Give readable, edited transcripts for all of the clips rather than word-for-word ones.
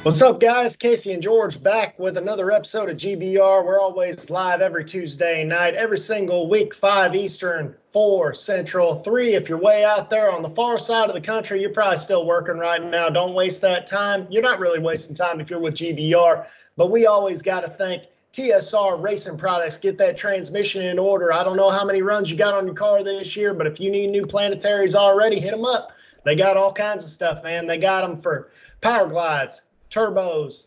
What's up, guys? Casey and George back with another episode of GBR. We're always live every Tuesday night, every single week, 5 Eastern, 4 Central, 3. If you're way out there on the far side of the country, you're probably still working right now. Don't waste that time. You're not really wasting time if you're with GBR, but we always got to thank TSR Racing Products. Get that transmission in order. I don't know how many runs you got on your car this year, but if you need new planetaries already, hit them up. They got all kinds of stuff, man. They got them for power glides, turbos,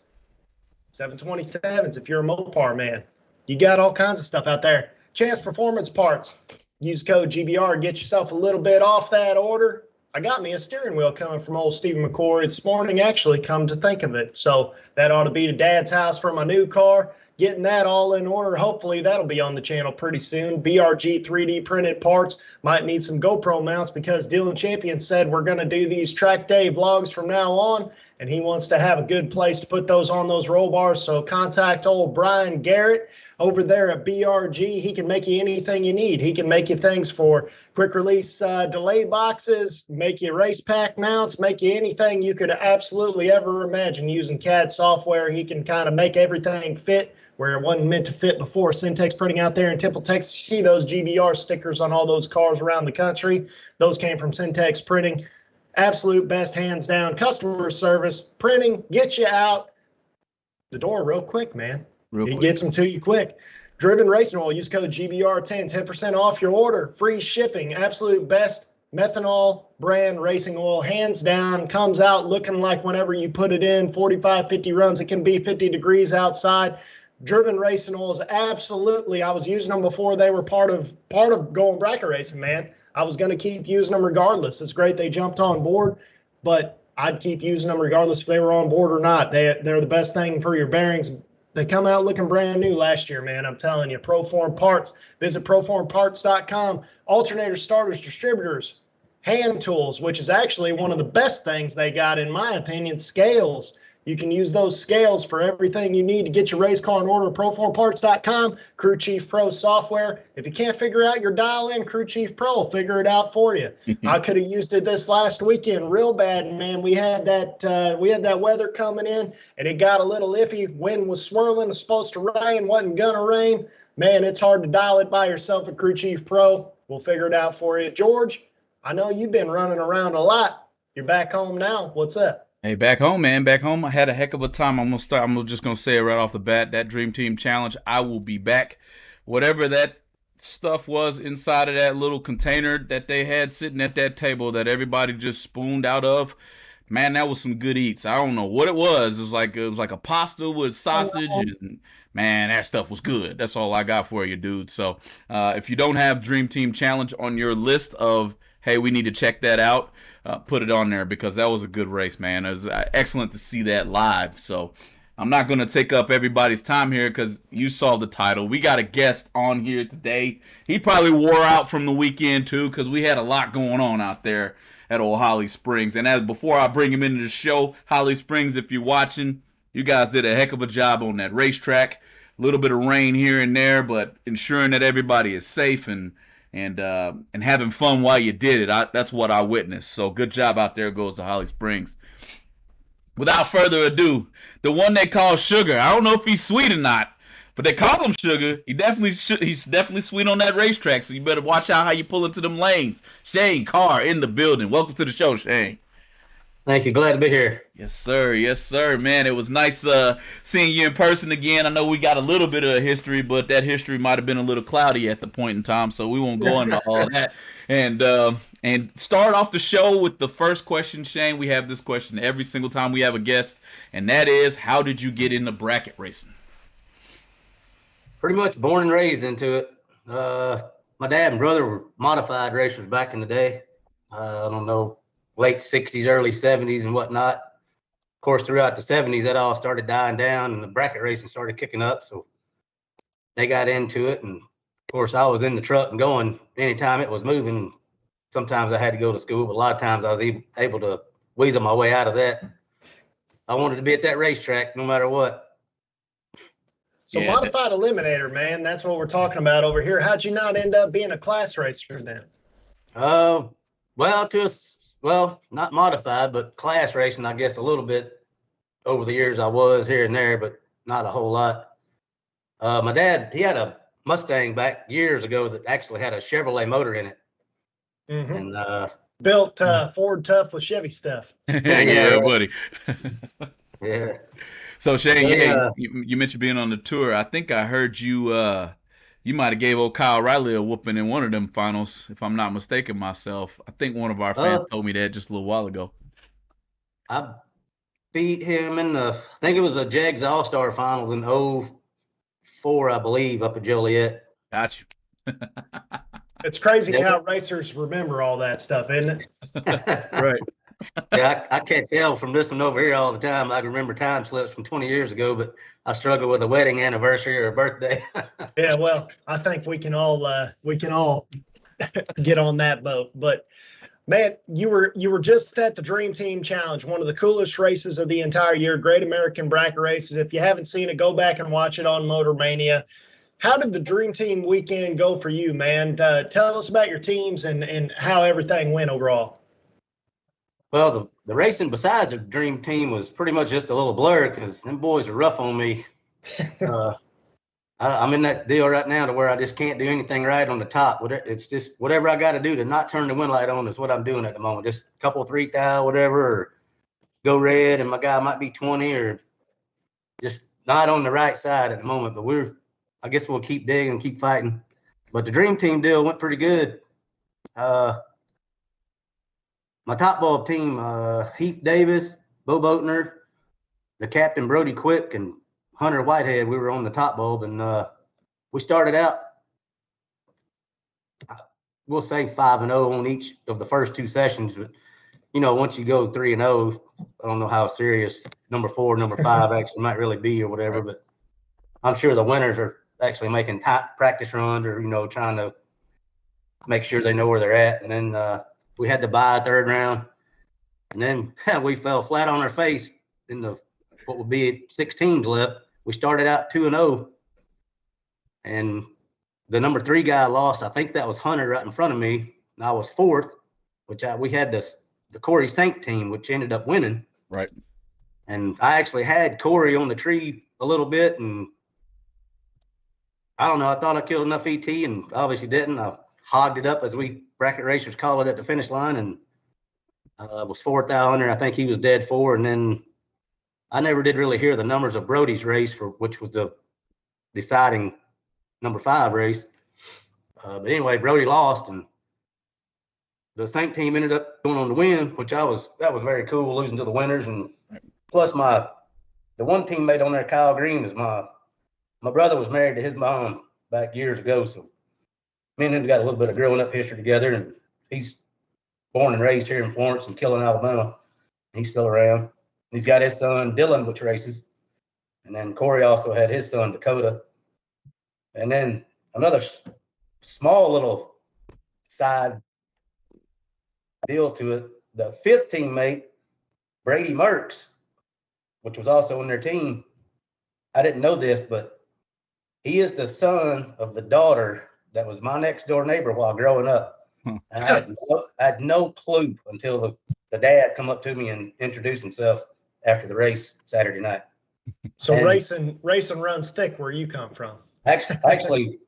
727s if you're a Mopar man. You got all kinds of stuff out there. Chance Performance Parts. Use code GBR. Get yourself a little bit off that order. I got me a steering wheel coming from old Stephen McCoy this morning, actually, come to think of it. So that ought to be to Dad's house for my new car. Getting that all in order. Hopefully that'll be on the channel pretty soon. BRG 3D printed parts. Might need some GoPro mounts because Dylan Champion said we're going to do these track day vlogs from now on, and he wants to have a good place to put those on those roll bars. So contact old Brian Garrett over there at BRG. He can make you anything you need. He can make you things for quick release delay boxes, make you race pack mounts, make you anything you could absolutely ever imagine using CAD software. He can kind of make everything fit where it wasn't meant to fit before. Syntex Printing out there in Temple, Texas. You see those GBR stickers on all those cars around the country. Those came from Syntex Printing. Absolute best, hands down. Customer service, printing, get you out the door real quick, man. It gets them to you quick. Driven Racing Oil. Use code GBR10, 10% off your order. Free shipping. Absolute best methanol brand racing oil, hands down. Comes out looking like whenever you put it in, 45, 50 runs. It can be 50 degrees outside. Driven Racing Oil is absolutely. I was using them before they were part of going bracket racing, man. I was going to keep using them regardless. It's great they jumped on board, but I'd keep using them regardless if they were on board or not. They're the best thing for your bearings. They come out looking brand new last year, man. I'm telling you. Proform Parts. Visit proformparts.com. Alternator starters, distributors, hand tools, which is actually one of the best things they got, in my opinion. Scales. You can use those scales for everything you need to get your race car in order. Proformparts.com, Crew Chief Pro software. If you can't figure out your dial-in, Crew Chief Pro will figure it out for you. I could have used it this last weekend real bad, man. We had that weather coming in, and it got a little iffy. Wind was swirling. It was supposed to rain. Wasn't going to rain. Man, it's hard to dial it by yourself at Crew Chief Pro. We'll figure it out for you. George, I know you've been running around a lot. You're back home now. What's up? Hey, back home, man. Back home, I had a heck of a time. I'm just gonna say it right off the bat. That Dream Team Challenge, I will be back. Whatever that stuff was inside of that little container that they had sitting at that table that everybody just spooned out of, man, that was some good eats. I don't know what it was. It was like a pasta with sausage, and man, that stuff was good. That's all I got for you, dude. So if you don't have Dream Team Challenge on your list of, hey, we need to check that out, put it on there, because that was a good race, man. It was excellent to see that live. So I'm not going to take up everybody's time here because you saw the title. We got a guest on here today. He probably wore out from the weekend too because we had a lot going on out there at old Holly Springs. And before I bring him into the show, Holly Springs, if you're watching, you guys did a heck of a job on that racetrack. A little bit of rain here and there, but ensuring that everybody is safe and having fun while you did it. That's what I witnessed. So good job out there goes to Holly Springs. Without further ado, the one they call Sugar. I don't know if he's sweet or not, but they call him Sugar. He's definitely sweet on that racetrack, so you better watch out how you pull into them lanes. Shane Carr in the building. Welcome to the show, Shane. Thank you. Glad to be here. Yes, sir. Yes, sir. Man, it was nice seeing you in person again. I know we got a little bit of history, but that history might have been a little cloudy at the point in time, so we won't go into all that. And start off the show with the first question, Shane. We have this question every single time we have a guest, and that is, how did you get into bracket racing? Pretty much born and raised into it. My dad and brother were modified racers back in the day. I don't know, late 60s, early 70s and whatnot. Of course, throughout the 70s, that all started dying down and the bracket racing started kicking up. So they got into it. And of course, I was in the truck and going anytime it was moving. Sometimes I had to go to school, but a lot of times I was able to weasel my way out of that. I wanted to be at that racetrack no matter what. So yeah. Modified Eliminator, man, that's what we're talking about over here. How'd you not end up being a class racer then? Well, not modified, but class racing, I guess, a little bit. over the years I was here and there, but not a whole lot. My dad, he had a Mustang back years ago that actually had a Chevrolet motor in it. Mm-hmm. And Built Ford Tough with Chevy stuff. Yeah, buddy. yeah. So Shane, They, yeah, you mentioned being on the tour. I think I heard you might have gave old Kyle Riley a whooping in one of them finals, if I'm not mistaken myself. I think one of our fans told me that just a little while ago. I beat him in I think it was the Jegs All-Star Finals in 04, I believe, up at Joliet. Got you. It's crazy how racers remember all that stuff, isn't it? Right. Yeah, I catch hell from listening over here all the time. I can remember time slips from 20 years ago, but I struggle with a wedding anniversary or a birthday. Yeah, well, I think we can all get on that boat. But man, you were just at the Dream Team Challenge, one of the coolest races of the entire year. Great American bracket races. If you haven't seen it, go back and watch it on Motor Mania. How did the Dream Team weekend go for you, man? Tell us about your teams and how everything went overall. Well, the racing besides the Dream Team was pretty much just a little blur because them boys are rough on me. I'm in that deal right now to where I just can't do anything right on the top. It's just whatever I got to do to not turn the wind light on is what I'm doing at the moment. Just a couple 3,000, whatever, or go red, and my guy might be 20, or just not on the right side at the moment. But I guess we'll keep digging and keep fighting. But the Dream Team deal went pretty good. My top bulb team, Heath Davis, Bo Boatner, the captain Brody Quick, and Hunter Whitehead, we were on the top bulb, and we started out, we'll say 5-0 on each of the first two sessions. But, once you go 3-0, I don't know how serious number 4, number 5 actually might really be or whatever, but I'm sure the winners are actually making practice runs or, trying to make sure they know where they're at. And then we had to buy a third round, and then we fell flat on our face in what would be 6 teams left. We started out 2-0, and the number 3 guy lost. I think that was Hunter right in front of me. I was 4th, we had the Corey Saint team, which ended up winning. Right. And I actually had Corey on the tree a little bit, and I don't know. I thought I killed enough ET, and obviously didn't. I hogged it up, as we bracket racers call it, at the finish line, and was 4th out under. I think he was dead 4, and then I never did really hear the numbers of Brody's race, which was the deciding number 5 race. But anyway, Brody lost, and the Saint team ended up going on to win, which that was very cool, losing to the winners. And plus the one teammate on there, Kyle Green, is my brother was married to his mom back years ago, so me and him got a little bit of growing up history together, and he's born and raised here in Florence and Killen, Alabama. He's still around. He's got his son, Dylan, which races. And then Corey also had his son, Dakota. And then another small little side deal to it, the 5th teammate, Brady Merckx, which was also in their team. I didn't know this, but he is the son of the daughter that was my next door neighbor while growing up. And I had no clue until the dad come up to me and introduced himself after the race Saturday night. So racing runs thick where you come from. Actually,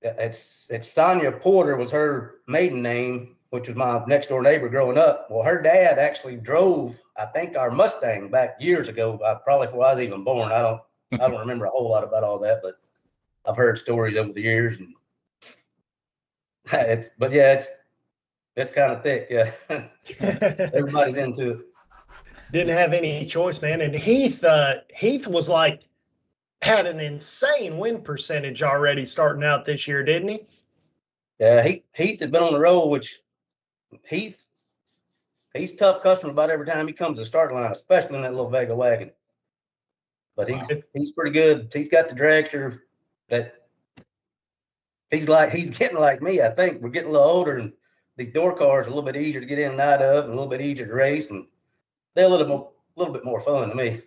it's Sonia Porter was her maiden name, which was my next door neighbor growing up. Well, her dad actually drove, I think, our Mustang back years ago, probably before I was even born. I don't remember a whole lot about all that, but I've heard stories over the years, and it's kind of thick. Yeah. Everybody's into it. Didn't have any choice, man. And Heath was had an insane win percentage already starting out this year, didn't he? Yeah, Heath had been on the roll, which he's tough customer about every time he comes to the start line, especially in that little Vega wagon. But he's pretty good. He's got the dragster that he's getting like me, I think. We're getting a little older, and these door cars are a little bit easier to get in and out of, and a little bit easier to race, and they're a little bit more fun to me.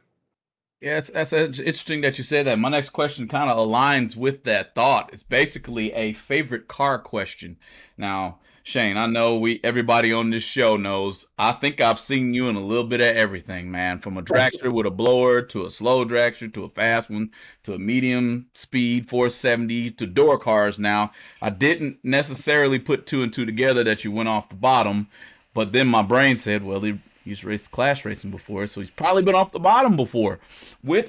Yeah, that's interesting that you said that. My next question kind of aligns with that thought. It's basically a favorite car question. Now, Shane, I know everybody on this show knows. I think I've seen you in a little bit of everything, man. From a dragster with a blower to a slow dragster to a fast one to a medium speed 470 to door cars. Now, I didn't necessarily put two and two together that you went off the bottom, but then my brain said, well, he's raced class racing before, so he's probably been off the bottom before.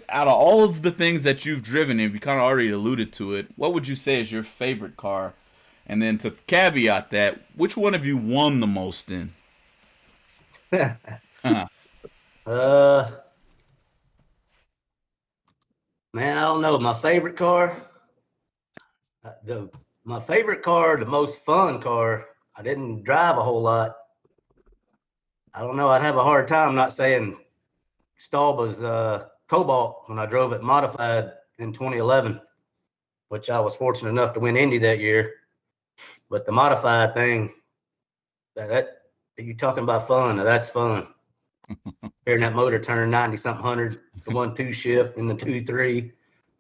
Out of all of the things that you've driven, and you kind of already alluded to it, what would you say is your favorite car? And then to caveat that, which one have you won the most in? Man, I don't know. My favorite car, the most fun car. I didn't drive a whole lot. I don't know. I'd have a hard time not saying Staub's Cobalt when I drove it modified in 2011, which I was fortunate enough to win Indy that year. But the modified thing, that you talking about fun? That's fun. Hearing that motor turn 90-something hundred, the 1-2 shift, and the 2-3,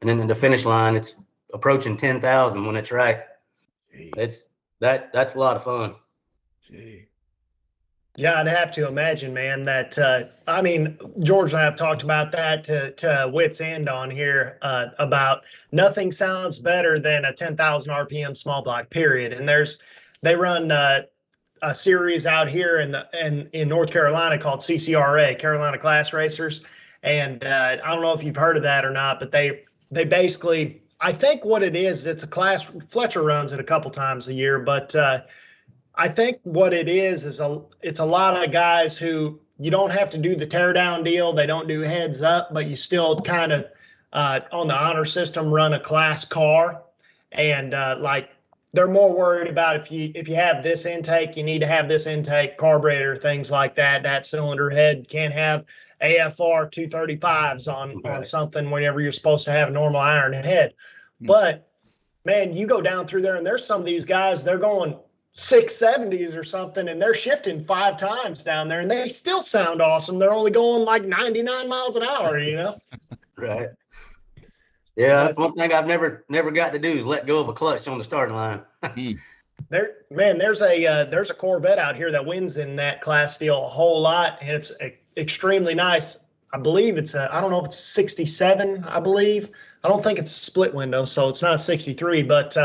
and then in the finish line, it's approaching 10,000 when it's right. That's a lot of fun. Gee. Yeah, I'd have to imagine, man, that, I mean, George and I have talked about that to wit's end on here about nothing sounds better than a 10,000 RPM small block, period. And they run a series out here in North Carolina called CCRA, Carolina Class Racers. And I don't know if you've heard of that or not, but they basically, I think what it is, it's a class, Fletcher runs it a couple times a year, but I think what it is it's a lot of guys who you don't have to do the teardown deal. They don't do heads up, but you still kind of on the honor system run a class car, and like they're more worried about if you have this intake, you need to have this intake, carburetor, things like that. That cylinder head can't have AFR 235s on something whenever you're supposed to have a normal iron head. But man, you go down through there and there's some of these guys, they're going 670s or something, and they're shifting 5 times down there, and they still sound awesome. They're only going like 99 miles an hour, you know? Right. Yeah, that's one thing I've never got to do is let go of a clutch on the starting line. There's a Corvette out here that wins in that class deal a whole lot, and it's extremely nice. I believe I don't know if it's 67, I believe. I don't think it's a split window, so it's not a 63, but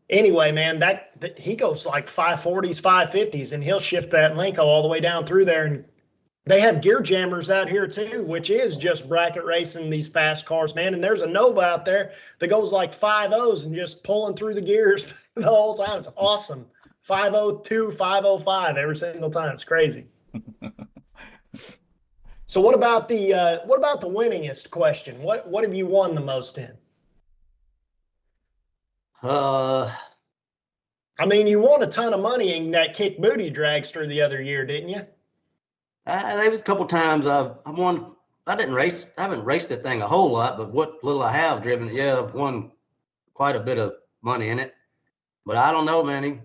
anyway, man, that he goes like 540s, 550s, and he'll shift that Lenko all the way down through there. And they have gear jammers out here too, which is just bracket racing these fast cars, man. And there's a Nova out there that goes like 5.0s and just pulling through the gears the whole time. It's awesome. 502, 505 every single time. It's crazy. So what about the winningest question? What have you won the most in? I mean, you won a ton of money in that kick booty dragster the other year, didn't you? There was a couple times I won. I haven't raced that thing a whole lot, but what little I have driven it, I've won quite a bit of money in it. But I don't know, man. He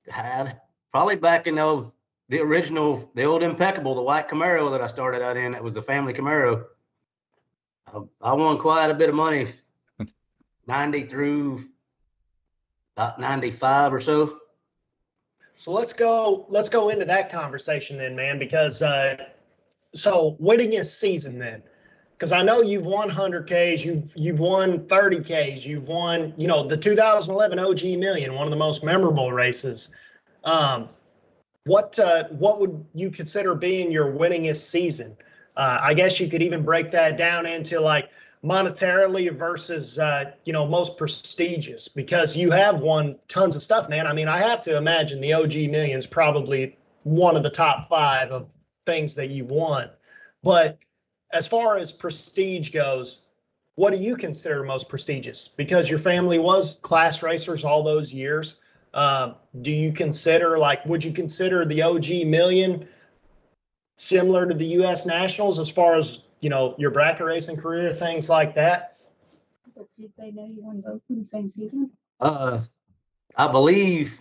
had probably back in the old Impeccable, the white Camaro that I started out in. It was the family Camaro. I won quite a bit of money, 90 through about 95 or so. So let's go into that conversation then, man, because so winningest season then, because I know you've won 100Ks, you've won 30Ks, you've won, the 2011 OG Million, one of the most memorable races. What would you consider being your winningest season? I guess you could even break that down into like monetarily versus most prestigious, because you have won tons of stuff, man. I mean, I have to imagine the OG Million's probably one of the top 5 of things that you've won. But as far as prestige goes, what do you consider most prestigious? Because your family was class racers all those years. Do you consider, would you consider the OG Million similar to the U.S. Nationals as far as your bracket racing career, things like that? But did they know you won both in the same season? I believe,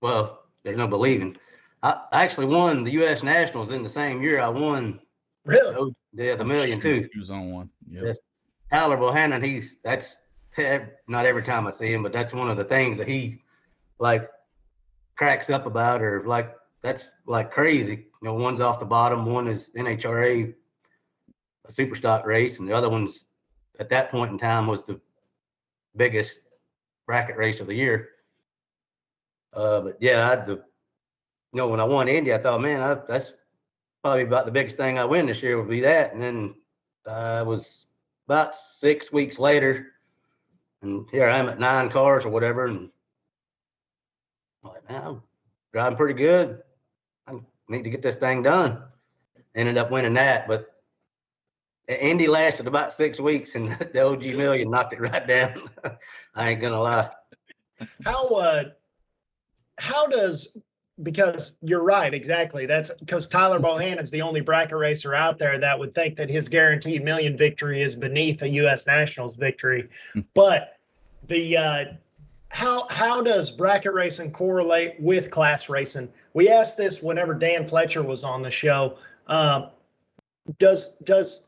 well, there's no believing. I actually won the U.S. Nationals in the same year I won. Really? The Million too. He was on one. Yeah. Tyler Bohannon, that's not every time I see him, but that's one of the things that he's like. cracks up about are like, that's like crazy. You know, one's off the bottom, one is NHRA, a super stock race, and the other one's at that point in time was the biggest bracket race of the year. But yeah, when I won Indy, I thought, man, that's probably about the biggest thing I win this year would be that. And then it was about 6 weeks later, and here I am at 9 cars or whatever, and I'm like, man, I'm driving pretty good. I need to get this thing done. Ended up winning that, but Indy lasted about 6 weeks, and the OG Million knocked it right down. I ain't gonna lie. How does, because you're right, exactly. That's because Tyler Bohannon's the only bracket racer out there that would think that his guaranteed million victory is beneath a U.S. Nationals victory. But the how does bracket racing correlate with class racing? We asked this whenever Dan Fletcher was on the show. Does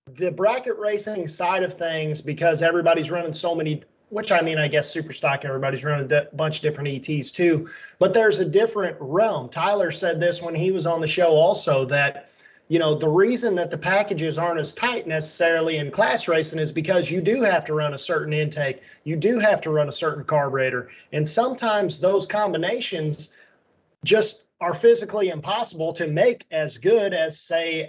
the bracket racing side of things, because everybody's running so many, which I mean, I guess super stock, everybody's running a bunch of different ETs too, but there's a different realm. Tyler said this when he was on the show also, that, you know, the reason that the packages aren't as tight necessarily in class racing is because you do have to run a certain intake. You do have to run a certain carburetor. And sometimes those combinations just are physically impossible to make as good as, say,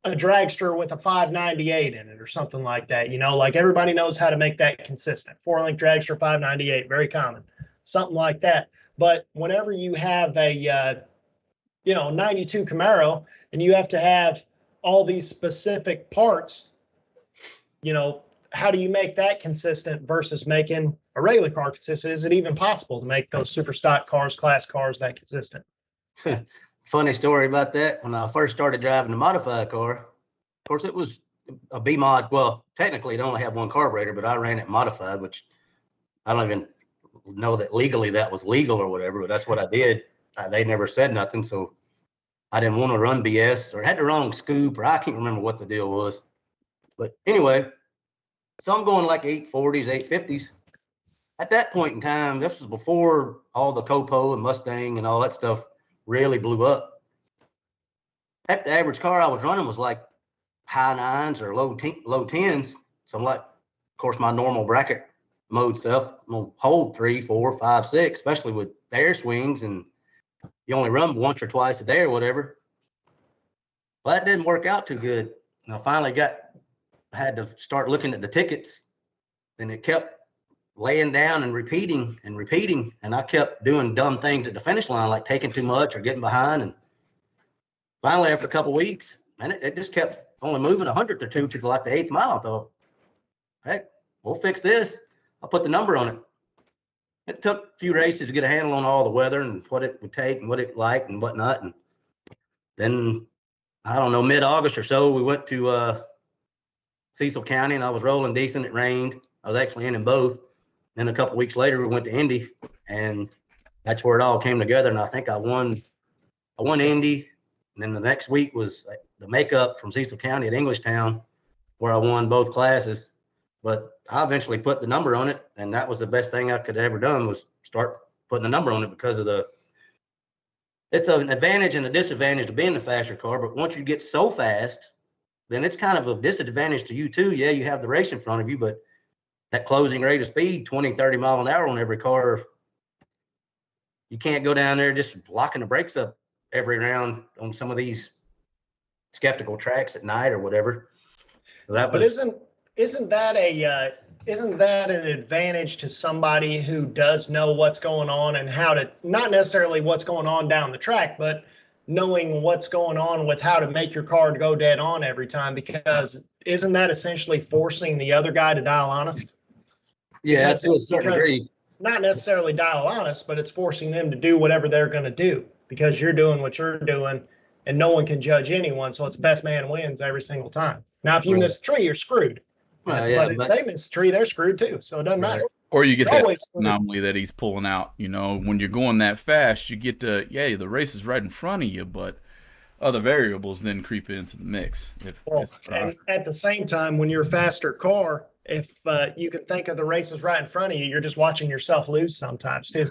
a dragster with a 598 in it or something like that. You know, like everybody knows how to make that consistent. 4-link dragster, 598, very common, something like that. But whenever you have a, 92 Camaro and you have to have all these specific parts, you know, how do you make that consistent versus making a regular car consistent? Is it even possible to make those super stock cars, class cars that consistent? Funny story about that. When I first started driving the modified car, of course, it was a B mod. Well, technically, it only had one carburetor, but I ran it modified, which I don't even know that legally that was legal or whatever, but that's what I did. They never said nothing, so I didn't want to run BS or had the wrong scoop, or I can't remember what the deal was. But anyway, so I'm going like 840s, 850s. At that point in time, this was before all the Copo and Mustang and all that stuff really blew up. Heck, the average car I was running was like high 9s or low 10s. So I'm like, of course, my normal bracket mode stuff, I'm gonna hold 3, 4, 5, 6, especially with air swings, and you only run once or twice a day or whatever. Well, that didn't work out too good. And I finally had to start looking at the tickets, and it kept laying down and repeating, and I kept doing dumb things at the finish line, like taking too much or getting behind. And finally, after a couple of weeks, man, it just kept only moving 100th or 2 to like the 8th mile. I thought, heck, we'll fix this. I'll put the number on it. It took a few races to get a handle on all the weather and what it would take and what it liked and whatnot. And then, I don't know, mid-August or so, we went to Cecil County, and I was rolling decent. It rained. I was actually in both. Then a couple of weeks later, we went to Indy, and that's where it all came together. And I think I won Indy. And then the next week was the makeup from Cecil County at Englishtown, where I won both classes. But I eventually put the number on it, and that was the best thing I could have ever done, was start putting a number on it, because of it's an advantage and a disadvantage to being the faster car. But once you get so fast, then it's kind of a disadvantage to you too. Yeah, you have the race in front of you, but that closing rate of speed, 20, 30 mile an hour on every car, you can't go down there just locking the brakes up every round on some of these skeptical tracks at night or whatever. So that was, but isn't that an advantage to somebody who does know what's going on and how to, not necessarily what's going on down the track, but knowing what's going on with how to make your car go dead on every time? Because isn't that essentially forcing the other guy to dial honest? Yeah, to a certain degree. Not necessarily dial honest, but it's forcing them to do whatever they're going to do, because you're doing what you're doing, and no one can judge anyone. So it's best man wins every single time. Now, if you miss a tree, you're screwed. Well, but if they miss a tree, they're screwed too. So it doesn't matter. Or you get that anomaly that he's pulling out. You know, when you're going that fast, you get the race is right in front of you, but other variables then creep into the mix. And at the same time, when you're a faster car, if you can think of the races right in front of you, you're just watching yourself lose sometimes too.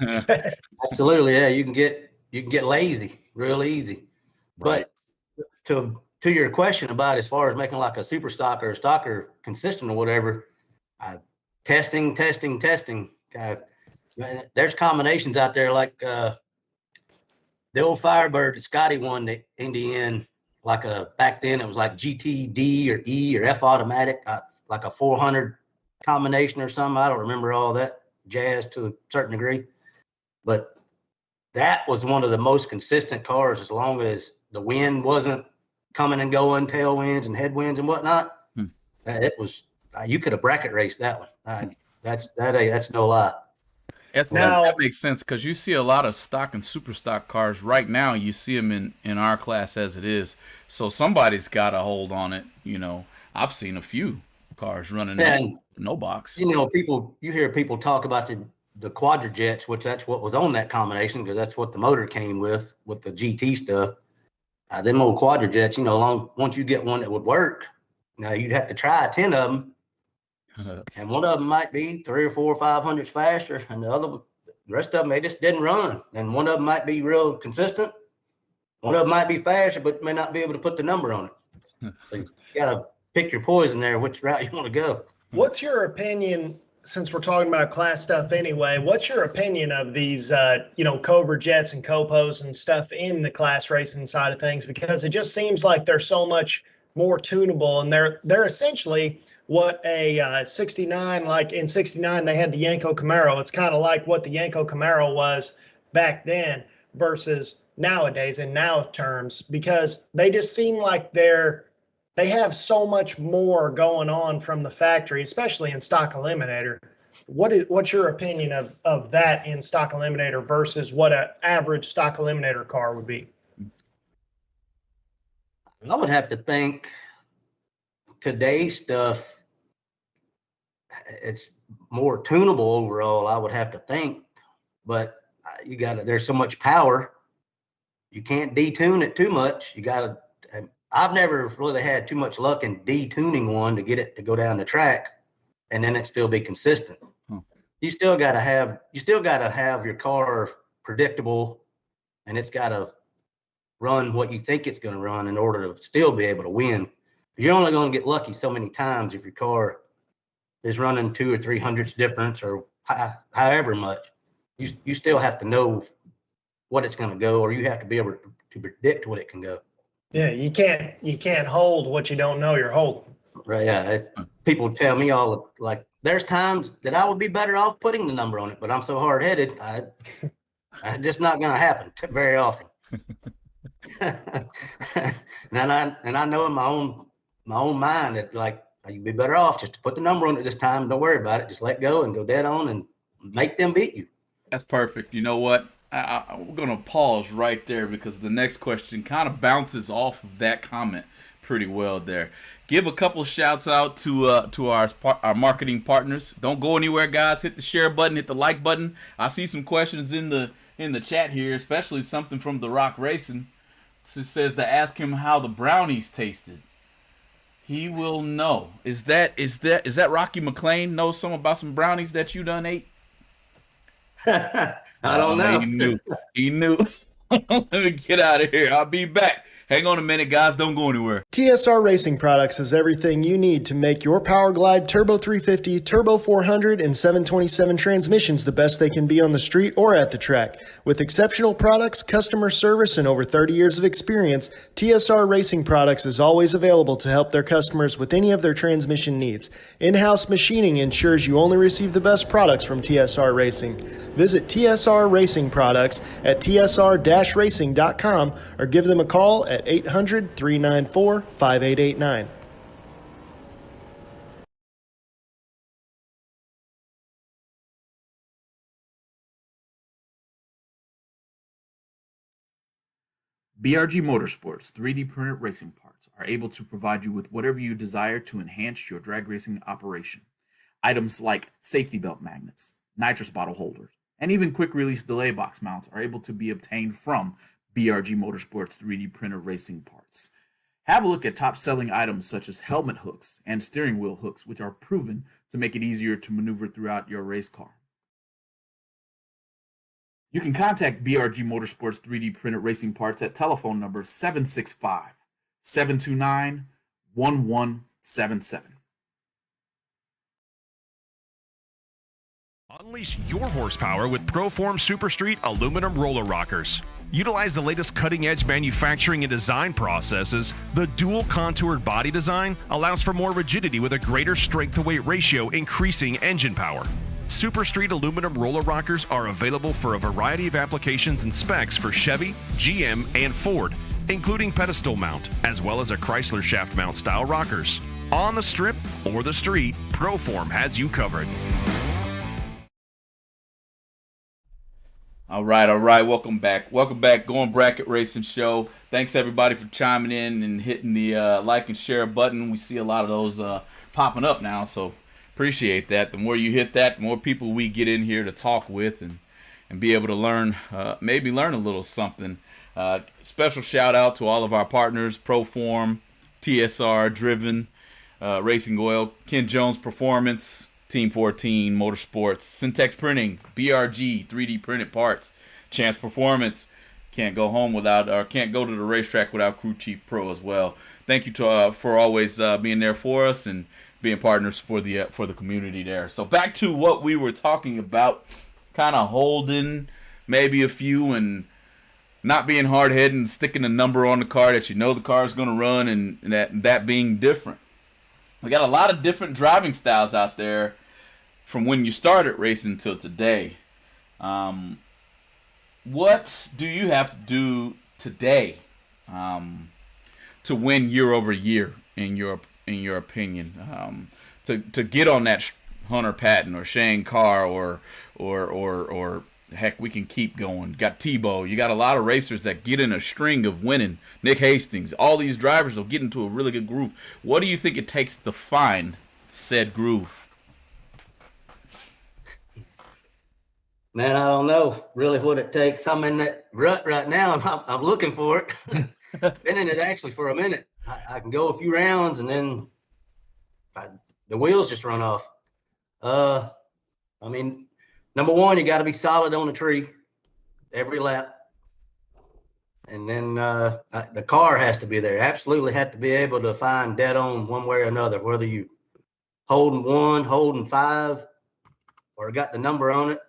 Absolutely, yeah. You can get lazy real easy. Right. But to your question about as far as making like a super stock or a stocker consistent or whatever, testing. There's combinations out there like the old Firebird that Scotty won the Indian, like back then it was like GTD or E or F automatic, like a 400 combination or something. I don't remember all that jazz to a certain degree, but that was one of the most consistent cars as long as the wind wasn't coming and going, tailwinds and headwinds and whatnot. It was you could have bracket raced that one. That's no lie. That makes sense because you see a lot of stock and super stock cars right now. You see them in our class as it is. So somebody's got a hold on it. You know, I've seen a few cars running no box. You know, you hear people talk about the quadrajets, which that's what was on that combination because that's what the motor came with the GT stuff. Them old quadrajets, you know, once you get one that would work, now you'd have to try 10 of them. And one of them might be 300 or 400 or 500 faster, and the rest of them, they just didn't run. And one of them might be real consistent. One of them might be faster, but may not be able to put the number on it. So you got to pick your poison there, which route you want to go. What's your opinion, since we're talking about class stuff anyway, what's your opinion of these, Cobra Jets and Copos and stuff in the class racing side of things? Because it just seems like they're so much more tunable, and they're essentially what a 69, like in 69 they had the Yanko Camaro. It's kind of like what the Yanko Camaro was back then versus nowadays in now terms, because they just seem like they have so much more going on from the factory, especially in stock eliminator. What's your opinion of that in stock eliminator versus what an average stock eliminator car would be? I would have to think today's stuff, it's more tunable overall, I would have to think, but there's so much power, you can't detune it too much. I've never really had too much luck in detuning one to get it to go down the track and then it still be consistent. You still got to have your car predictable, and it's got to run what you think it's going to run in order to still be able to win. You're only going to get lucky so many times if your car is running 200 or 300 difference or however much. You still have to know what it's going to go, or you have to be able to predict what it can go. Yeah, you can't hold what you don't know you're holding. Right. Yeah. People tell me there's times that I would be better off putting the number on it, but I'm so hard headed. It's just not going to happen very often. and I know in my own mind that you'd be better off just to put the number on it this time. Don't worry about it. Just let go and go dead on and make them beat you. That's perfect. You know what? I'm going to pause right there because the next question kind of bounces off of that comment pretty well there. Give a couple shouts out to our marketing partners. Don't go anywhere, guys. Hit the share button, hit the like button. I see some questions in the chat here, especially something from The Rock Racing. It says to ask him how the brownies tasted. He will know. Is that Rocky McLean knows something about some brownies that you done ate? I don't know. He knew. Let me get out of here. I'll be back. Hang on a minute, guys. Don't go anywhere. TSR Racing Products has everything you need to make your Power Glide Turbo 350, Turbo 400, and 727 transmissions the best they can be on the street or at the track. With exceptional products, customer service, and over 30 years of experience, TSR Racing Products is always available to help their customers with any of their transmission needs. In-house machining ensures you only receive the best products from TSR Racing. Visit TSR Racing Products at tsr-racing.com or give them a call at 800-394-5889. BRG Motorsports 3D printed racing parts are able to provide you with whatever you desire to enhance your drag racing operation. Items like safety belt magnets, nitrous bottle holders, and even quick release delay box mounts are able to be obtained from BRG Motorsports 3D printer racing parts. Have a look at top-selling items such as helmet hooks and steering wheel hooks, which are proven to make it easier to maneuver throughout your race car. You can contact BRG Motorsports 3D printed racing parts at telephone number 765-729-1177. Unleash your horsepower with Proform Super Street aluminum roller rockers. Utilize the latest cutting-edge manufacturing and design processes. The dual contoured body design allows for more rigidity with a greater strength-to-weight ratio, increasing engine power. Super Street aluminum roller rockers are available for a variety of applications and specs for Chevy, GM, and Ford, including pedestal mount, as well as a Chrysler shaft mount style rockers. On the strip or the street, Proform has you covered. All right. Welcome back. Going Bracket Racing Show. Thanks everybody for chiming in and hitting the like and share button. We see a lot of those popping up now, so appreciate that. The more you hit that, the more people we get in here to talk with and be able to learn, maybe learn a little something. Special shout out to all of our partners: Proform, TSR, Driven, Racing Oil, Ken Jones Performance, Team 14, Motorsports, Syntex Printing, BRG, 3D printed parts, Chance Performance. Can't go home without, or can't go to the racetrack without Crew Chief Pro as well. Thank you to for always being there for us and being partners for the community there. So back to what we were talking about, kind of holding maybe a few and not being hard-headed and sticking a number on the car that you know the car is going to run, and that being different. We got a lot of different driving styles out there from when you started racing till today. What do you have to do today to win year over year in your opinion, to get on that Hunter Patton or Shane Carr or heck, we can keep going. Got Tebow. You got a lot of racers that get in a string of winning. Nick Hastings. All these drivers will get into a really good groove. What do you think it takes to find said groove? Man, I don't know really what it takes. I'm in that rut right now. I'm looking for it. Been in it actually for a minute. I can go a few rounds and then the wheels just run off. I mean, number one, you got to be solid on the tree every lap. And then the car has to be there. Absolutely have to be able to find dead on one way or another, whether you holding 1, holding 5, or got the number on it.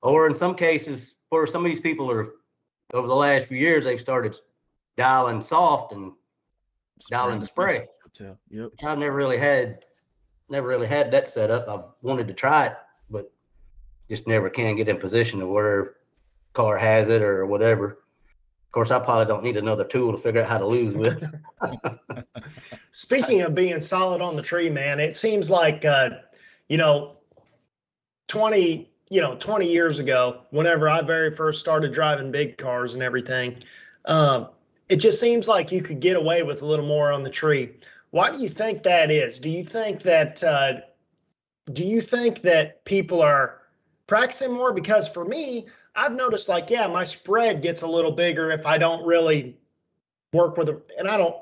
Or in some cases, for some of these people are over the last few years, they've started dialing soft and dialing the spray. Yep. I've never really had that set up. I've wanted to try it, but just never can get in position to where car has it or whatever. Of course, I probably don't need another tool to figure out how to lose with. Speaking of being solid on the tree, man, it seems like 20 years ago, whenever I very first started driving big cars and everything, it just seems like you could get away with a little more on the tree. Why do you think that is? Do you think that people are practicing more? Because for me, I've noticed my spread gets a little bigger if I don't really work with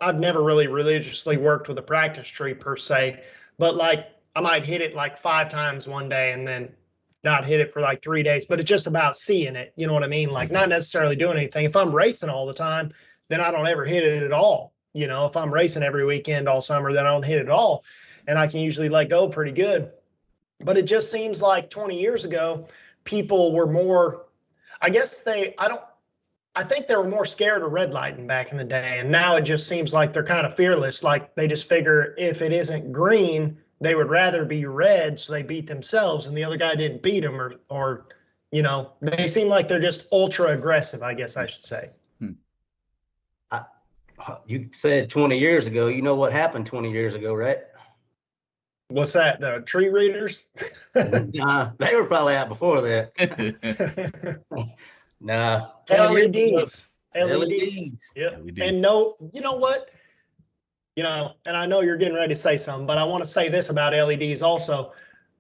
I've never really religiously worked with a practice tree per se, but I might hit it 5 times one day and then not hit it for 3 days, but it's just about seeing it. You know what I mean? Not necessarily doing anything. If I'm racing all the time, then I don't ever hit it at all. If I'm racing every weekend all summer, then I don't hit it at all. And I can usually let go pretty good. But it just seems like 20 years ago, people were more, I think they were more scared of red lighting back in the day. And now it just seems like they're kind of fearless. They just figure if it isn't green, they would rather be red, so they beat themselves and the other guy didn't beat them, or they seem like they're just ultra aggressive, I guess I should say. You said 20 years ago. You know what happened 20 years ago, right? What's that? The tree readers? Nah, they were probably out before that. Nah. LEDs. LEDs. Yep. LED. And you know what? And I know you're getting ready to say something, but I want to say this about LEDs also.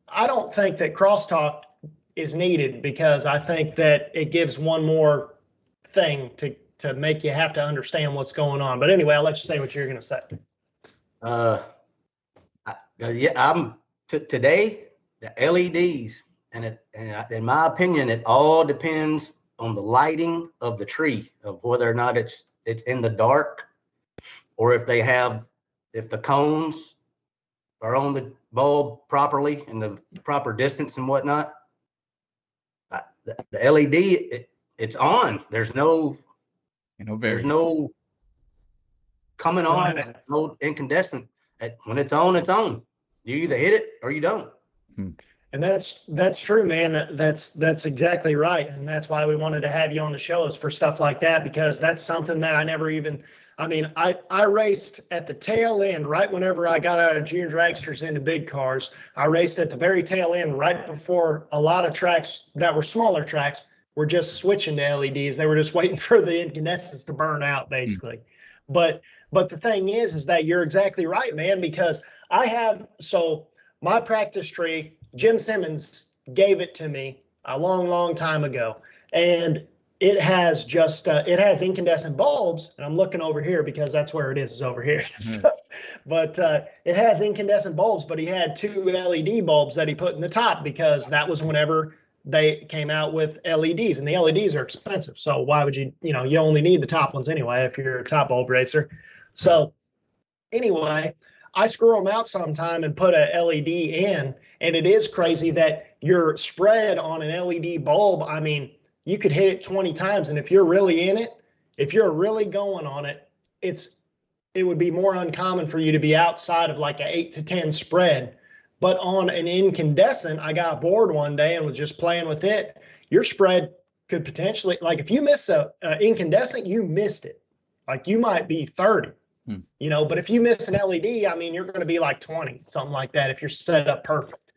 I don't think that crosstalk is needed, because I think that it gives one more thing to to make you have to understand what's going on. But anyway, I'll let you say what you're going to say. Today the LEDs, and in my opinion, it all depends on the lighting of the tree, of whether or not it's in the dark, or if the cones are on the bulb properly in the proper distance and whatnot. The LED, it's on. There's no coming on, Right. no incandescent. When it's on, it's on. You either hit it or you don't. And that's true, man. That's exactly right. And that's why we wanted to have you on the show, is for stuff like that, because that's something that I never even, I raced at the tail end, right whenever I got out of junior dragsters into big cars. I raced at the very tail end, right before a lot of tracks that were smaller tracks were just switching to LEDs. They were just waiting for the incandescents to burn out, basically. But the thing is that you're exactly right, man, because my practice tree, Jim Simmons gave it to me a long, long time ago. And it has it has incandescent bulbs. And I'm looking over here because that's where it is over here. So, but it has incandescent bulbs, but he had 2 LED bulbs that he put in the top, because that was whenever they came out with LEDs, and the LEDs are expensive. So why would you only need the top ones anyway if you're a top bulb racer. So anyway, I screw them out sometime and put a LED in, and it is crazy that your spread on an LED bulb, you could hit it 20 times, and if you're really in it, if you're really going on it, it would be more uncommon for you to be outside of like an 8 to 10 spread. But on an incandescent, I got bored one day and was just playing with it. Your spread could potentially, like if you miss a incandescent, you missed it. Like you might be 30. But if you miss an LED, you're going to be like 20, something like that, if you're set up perfect.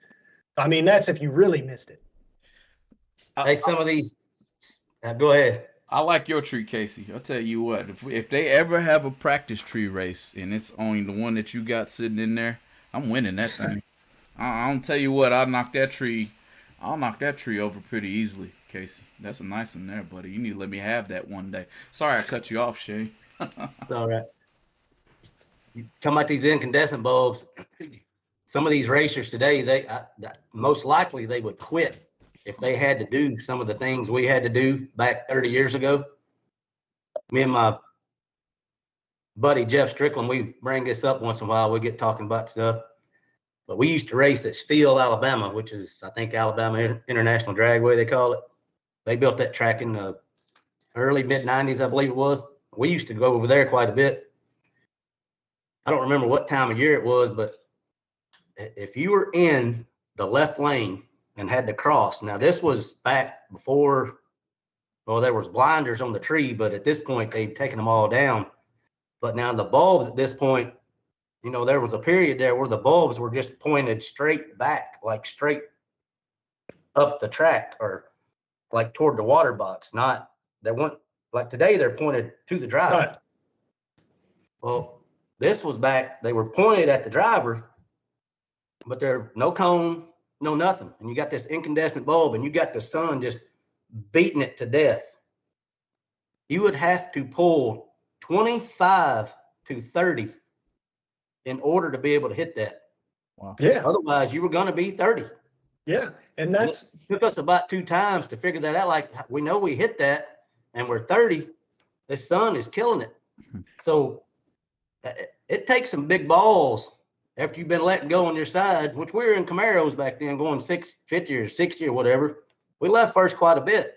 That's if you really missed it. Hey, some of these, go ahead. I like your tree, Casey. I'll tell you what, if they ever have a practice tree race and it's only the one that you got sitting in there, I'm winning that thing. I'll tell you what, I'll knock that tree over pretty easily, Casey. That's a nice one there, buddy. You need to let me have that one day. Sorry I cut you off, Shane. All right. You come about these incandescent bulbs, some of these racers today, most likely they would quit if they had to do some of the things we had to do back 30 years ago. Me and my buddy Jeff Strickland, we bring this up once in a while. We get talking about stuff. But we used to race at Steele, Alabama, which is, I think, Alabama International Dragway, they call it. They built that track in the early, mid-'90s, I believe it was. We used to go over there quite a bit. I don't remember what time of year it was, but if you were in the left lane and had to cross, now this was back before, there was blinders on the tree, but at this point, they'd taken them all down. But now the bulbs at this point, there was a period there where the bulbs were just pointed straight back, like straight up the track, or like toward the water box. They weren't like today, they're pointed to the driver. Right. Well, this was back, they were pointed at the driver, but there no cone, no nothing. And you got this incandescent bulb and you got the sun just beating it to death. You would have to pull 25 to 30 in order to be able to hit that. Wow. Yeah. Otherwise, you were going to be 30. Yeah. And it took us about 2 times to figure that out. Like, we know we hit that and we're 30. The sun is killing it. So it takes some big balls after you've been letting go on your side, which we were in Camaros back then, going 650 or 60 or whatever. We left first quite a bit.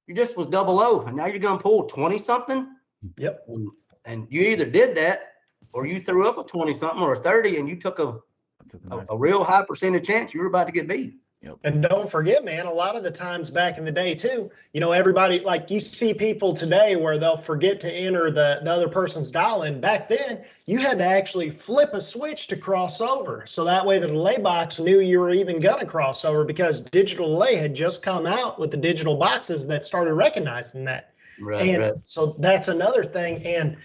You just was double O, and now you're going to pull 20 something. Yep. And you either did that, or you threw up a 20 something or a 30, and you took a real high percentage chance you were about to get beat. Yep. And don't forget, man, a lot of the times back in the day too, everybody, like you see people today where they'll forget to enter the other person's dial in. Back then, you had to actually flip a switch to cross over. So that way the delay box knew you were even going to cross over, because digital delay had just come out with the digital boxes that started recognizing that. Right. So that's another thing. And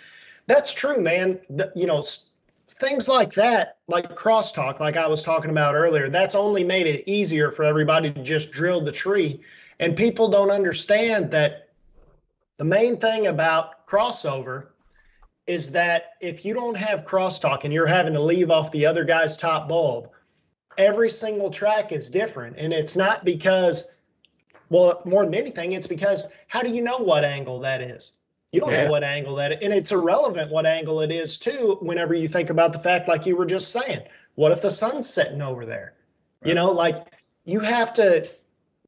that's true, man. Things like that, like crosstalk, like I was talking about earlier, that's only made it easier for everybody to just drill the tree. And people don't understand that The main thing about crossover is that if you don't have crosstalk and you're having to leave off the other guy's top bulb, every single track is different. And it's not because, well, more than anything, it's because how do you know what angle that is? You don't know what angle that is. And it's irrelevant what angle it is, too, whenever you think about the fact, like you were just saying, what if the sun's setting over there? Right. You know, like you have to,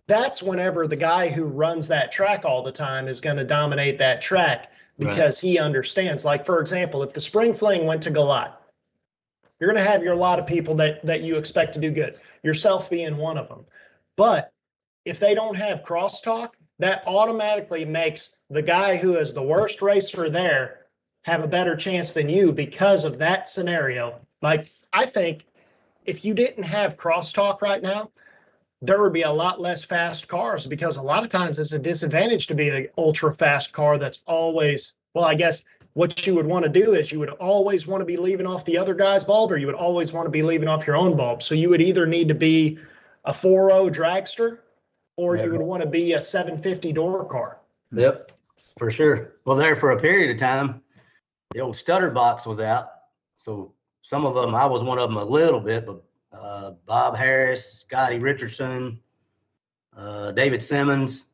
that's whenever the guy who runs that track all the time is going to dominate that track because he understands. Like, for example, if the spring fling went to Goliath, you're going to have a lot of people that you expect to do good, yourself being one of them. But if they don't have crosstalk, that automatically makes the guy who is the worst racer there have a better chance than you because of that scenario. Like, I think if you didn't have crosstalk right now, there would be a lot less fast cars because a lot of times it's a disadvantage to be an ultra fast car that's always, well, I guess what you would want to do is you would always want to be leaving off the other guy's bulb or you would always want to be leaving off your own bulb. So you would either need to be a 4.0 dragster or you would want to be a 750 door car. Yep, for sure. Well, there for a period of time, the old stutter box was out. So some of them, I was one of them a little bit, but Bob Harris, Scotty Richardson, David Simmons,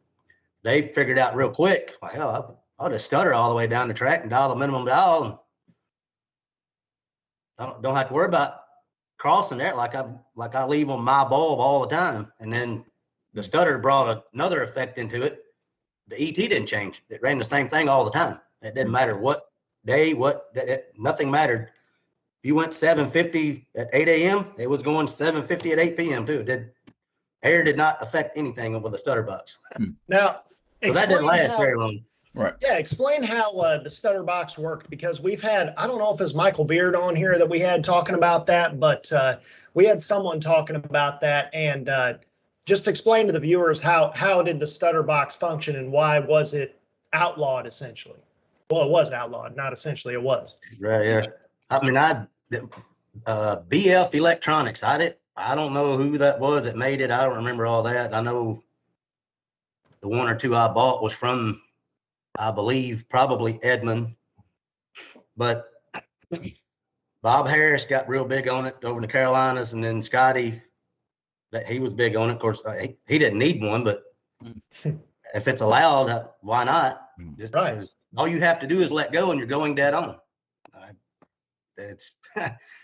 they figured out real quick, like, hell, I'll just stutter all the way down the track and dial the minimum dial. And don't have to worry about crossing that like I leave on my bulb all the time. And then the stutter brought another effect into it. The ET didn't change. It ran the same thing all the time. It didn't matter what day, nothing mattered. If you went 750 at 8 a.m., it was going 750 at 8 p.m. too. Air did not affect anything with the stutter box. Now, so that didn't last very long. Right. Yeah, explain how the stutter box worked, because we've had, I don't know if it's Michael Beard on here that we had talking about that, but we had someone talking about that. And just explain to the viewers how did the stutter box function and why was it outlawed essentially? Well, it was outlawed, not essentially, it was. Right, yeah. I mean, BF Electronics, I don't know who that was that made it. I don't remember all that. I know the one or two I bought was from, I believe, probably Edmund. But Bob Harris got real big on it over in the Carolinas, and then Scotty, that he was big on it. Of course, he didn't need one, but if it's allowed, why not? Just right. All you have to do is let go, and you're going dead on.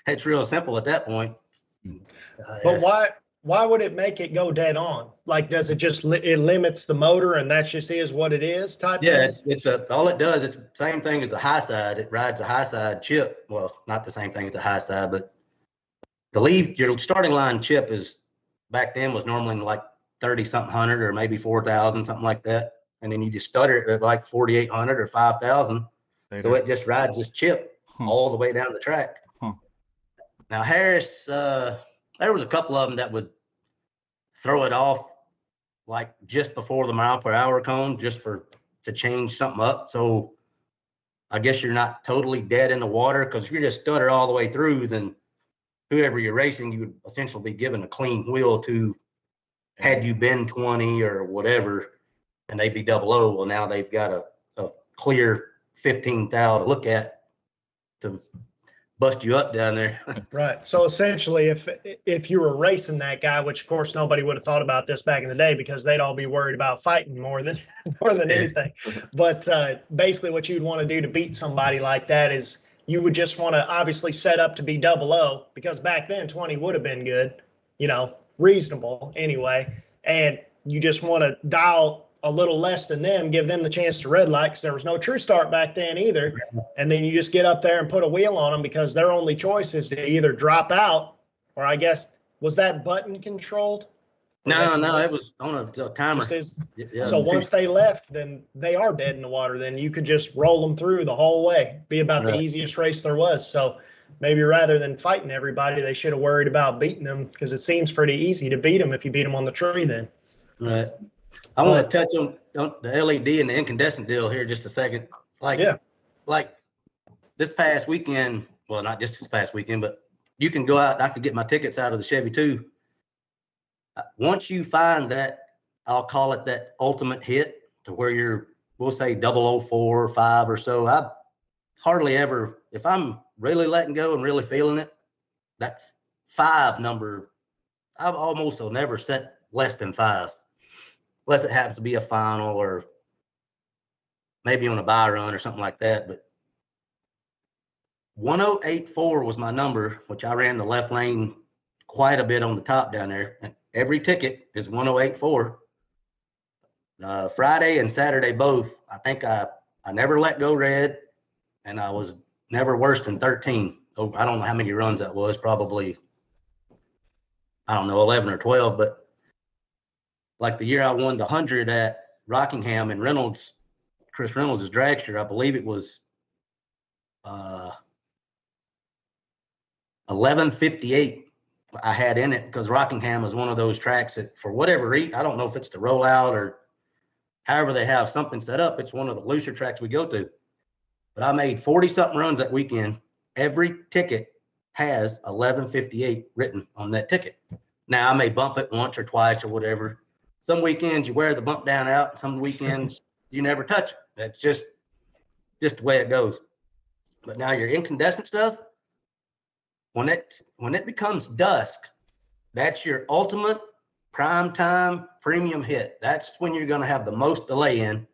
It's real simple at that point. But why would it make it go dead on? Like, does it just it limits the motor and that just is what it is type? Yeah, thing? it's all it does. It's the same thing as a high side. It rides a high side chip. Well, not the same thing as a high side, but your starting line chip is back then was normally like 30-something hundred or maybe 4,000, something like that. And then you just stutter it at like 4,800 or 5,000. So it just rides this chip all the way down the track. Now Harris, there was a couple of them that would throw it off like just before the mile per hour cone, just to change something up. So I guess you're not totally dead in the water, because if you just stutter all the way through, then whoever you're racing, you would essentially be given a clean wheel to, had you been 20 or whatever, and they'd be 00. Well, now they've got a clear 15 thou to look at to bust you up down there. Right. So essentially, if you were racing that guy, which of course nobody would have thought about this back in the day because they'd all be worried about fighting more than anything. But basically, what you'd want to do to beat somebody like that is you would just want to obviously set up to be 00, because back then 20 would have been good, reasonable anyway. And you just want to dial a little less than them, give them the chance to red light, because there was no true start back then either. And then you just get up there and put a wheel on them, because their only choice is to either drop out, or I guess, was that button controlled? No, it was on a timer. So once they left, then they are dead in the water. Then you could just roll them through the whole way. Be about the easiest race there was. So maybe rather than fighting everybody, they should have worried about beating them, because it seems pretty easy to beat them if you beat them on the tree then. Right. I want to touch on the LED and the incandescent deal here just a second. Like this past weekend, well, not just this past weekend, but you can go out, I could get my tickets out of the Chevy too. Once you find that, I'll call it that ultimate hit, to where you're we'll say 004 or 5 or so. I hardly ever, if I'm really letting go and really feeling it, that 5 number, I almost will never set less than 5, unless it happens to be a final or maybe on a buy run or something like that. But 1084 was my number, which I ran the left lane quite a bit on the top down there. And every ticket is 1084. Friday and Saturday both, I think I never let go red, and I was never worse than 13. Oh, I don't know how many runs that was, probably, I don't know, 11 or 12. But like the year I won the 100 at Rockingham and Reynolds, Chris Reynolds' dragster, I believe it was 1158 I had in it, because Rockingham is one of those tracks that, for whatever reason, I don't know if it's the rollout or however they have something set up, it's one of the looser tracks we go to. But I made 40-something runs that weekend. Every ticket has 1158 written on that ticket. Now, I may bump it once or twice or whatever. Some weekends you wear the bump down out, some weekends you never touch it. That's just the way it goes. But now your incandescent stuff, when it becomes dusk, that's your ultimate prime time premium hit. That's when you're going to have the most delay in.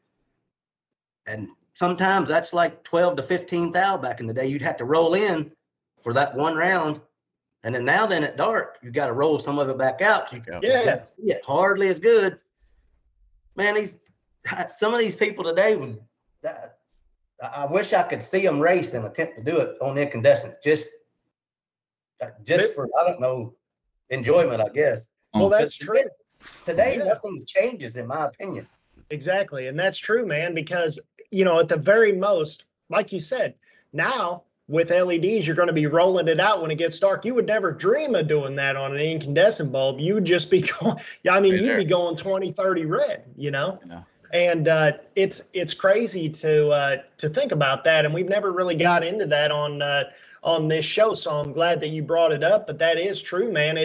And sometimes that's like 12 to 15 thou back in the day. You'd have to roll in for that one round. And then at dark, you got to roll some of it back out. You can't see it hardly as good. Man, some of these people today would, I wish I could see them race and attempt to do it on incandescent. Just for, I don't know, enjoyment, I guess. Well, that's true. Today, nothing changes, in my opinion. Exactly. And that's true, man, because, at the very most, like you said, now with LEDs, you're going to be rolling it out when it gets dark. You would never dream of doing that on an incandescent bulb. You would just be going, you'd be going 20, 30 red, Yeah. And it's crazy to think about that. And we've never really got into that on this show. So I'm glad that you brought it up. But that is true, man.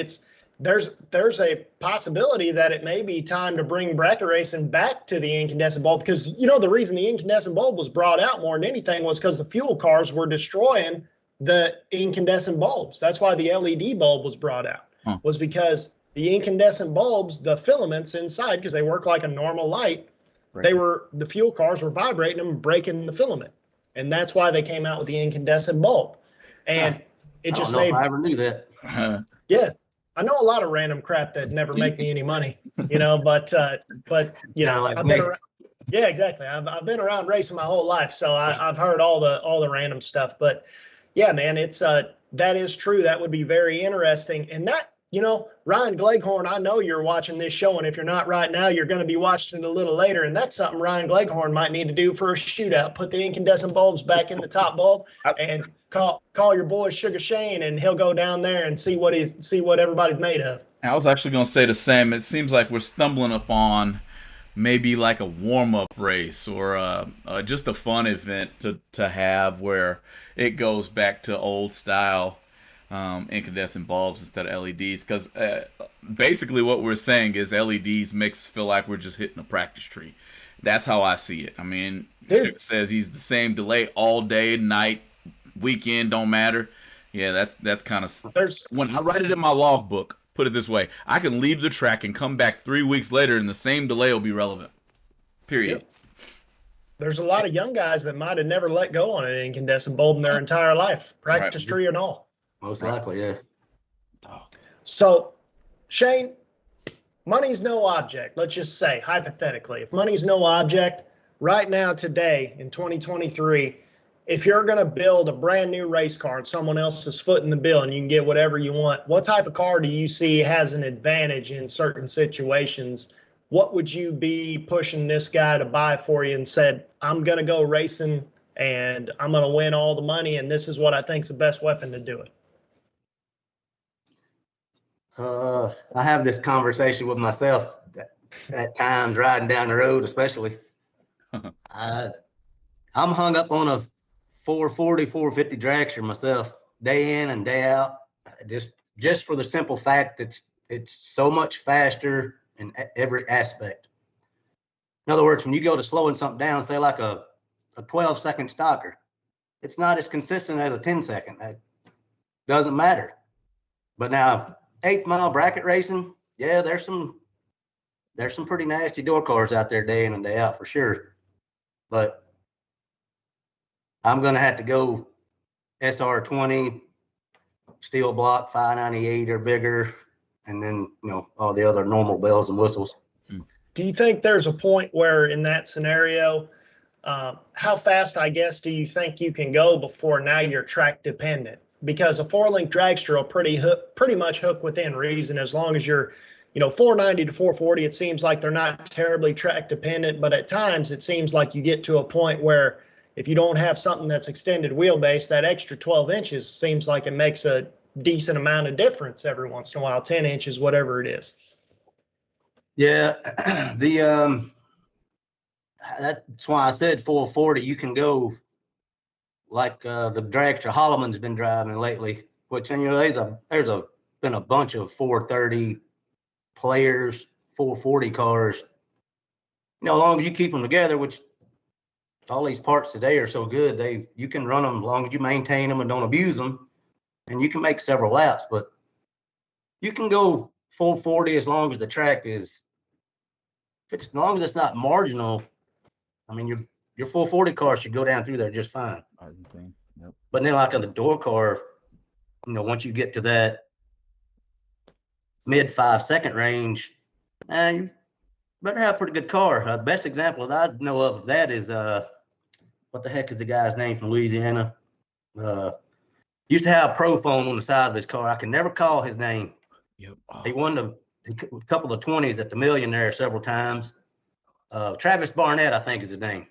There's a possibility that it may be time to bring bracket racing back to the incandescent bulb, because the reason the incandescent bulb was brought out more than anything was because the fuel cars were destroying the incandescent bulbs. That's why the LED bulb was brought out, was because the incandescent bulbs, the filaments inside, because they work like a normal light, the fuel cars were vibrating them, breaking the filament, and that's why they came out with the incandescent bulb. And it just made. I ever knew that. Yeah. I know a lot of random crap that never make me any money, but I've been around, yeah, exactly. I've been around racing my whole life, so I've heard all the random stuff. But yeah, man, it's that is true. That would be very interesting. And that, Ryan Gleghorn, I know you're watching this show, and if you're not right now, you're going to be watching it a little later. And that's something Ryan Gleghorn might need to do for a shootout. Put the incandescent bulbs back in the top bulb and call your boy Sugar Shane, and he'll go down there and see what everybody's made of. I was actually going to say the same. It seems like we're stumbling upon maybe like a warm-up race or just a fun event to have where it goes back to old style incandescent bulbs instead of LEDs. Because basically what we're saying is LEDs makes us feel like we're just hitting a practice tree. That's how I see it. I mean, Sugar says he's the same delay all day, night, weekend, don't matter. Yeah, that's kind of. When I write it in my logbook, put it this way: I can leave the track and come back 3 weeks later, and the same delay will be relevant. Period. Yep. There's a lot of young guys that might have never let go on an incandescent bulb in their entire life, practice tree and all. Most likely, yeah. So, Shane, money's no object. Let's just say, hypothetically, if money's no object, right now, today, in 2023, if you're going to build a brand new race car and someone else is footing the bill and you can get whatever you want, what type of car do you see has an advantage in certain situations? What would you be pushing this guy to buy for you and said, I'm going to go racing and I'm going to win all the money, and this is what I think is the best weapon to do it? I have this conversation with myself at times, riding down the road, especially. I'm hung up on a 440, 450 dragster myself, day in and day out, just for the simple fact that it's so much faster in every aspect. In other words, when you go to slowing something down, say like a 12-second stalker, it's not as consistent as a 10-second. That doesn't matter. But now, 8th mile bracket racing, yeah, there's some pretty nasty door cars out there day in and day out for sure. But I'm going to have to go SR20, steel block, 598 or bigger, and then, all the other normal bells and whistles. Do you think there's a point where in that scenario, how fast, I guess, do you think you can go before now you're track dependent? Because a 4-link dragster will pretty much hook within reason as long as you're, 490 to 440. It seems like they're not terribly track dependent, but at times it seems like you get to a point where if you don't have something that's extended wheelbase, that extra 12 inches seems like it makes a decent amount of difference every once in a while, 10 inches, whatever it is. Yeah, that's why I said 440. You can go like the dragster Holloman's been driving lately, which there's been a bunch of 430 players, 440 cars. As long as you keep them together, which all these parts today are so good, you can run them as long as you maintain them and don't abuse them, and you can make several laps. But you can go 440 as long as the track is, as long as it's not marginal. I mean, your 440 car should go down through there just fine. Yep. But then, like on the door car, once you get to that mid 5-second range, you better have a pretty good car. The best example that I know of that is what the heck is the guy's name from Louisiana? Used to have a Pro phone on the side of his car. I can never call his name. Yep. He won a couple of 20s at the Millionaire several times. Travis Barnett, I think, is his name.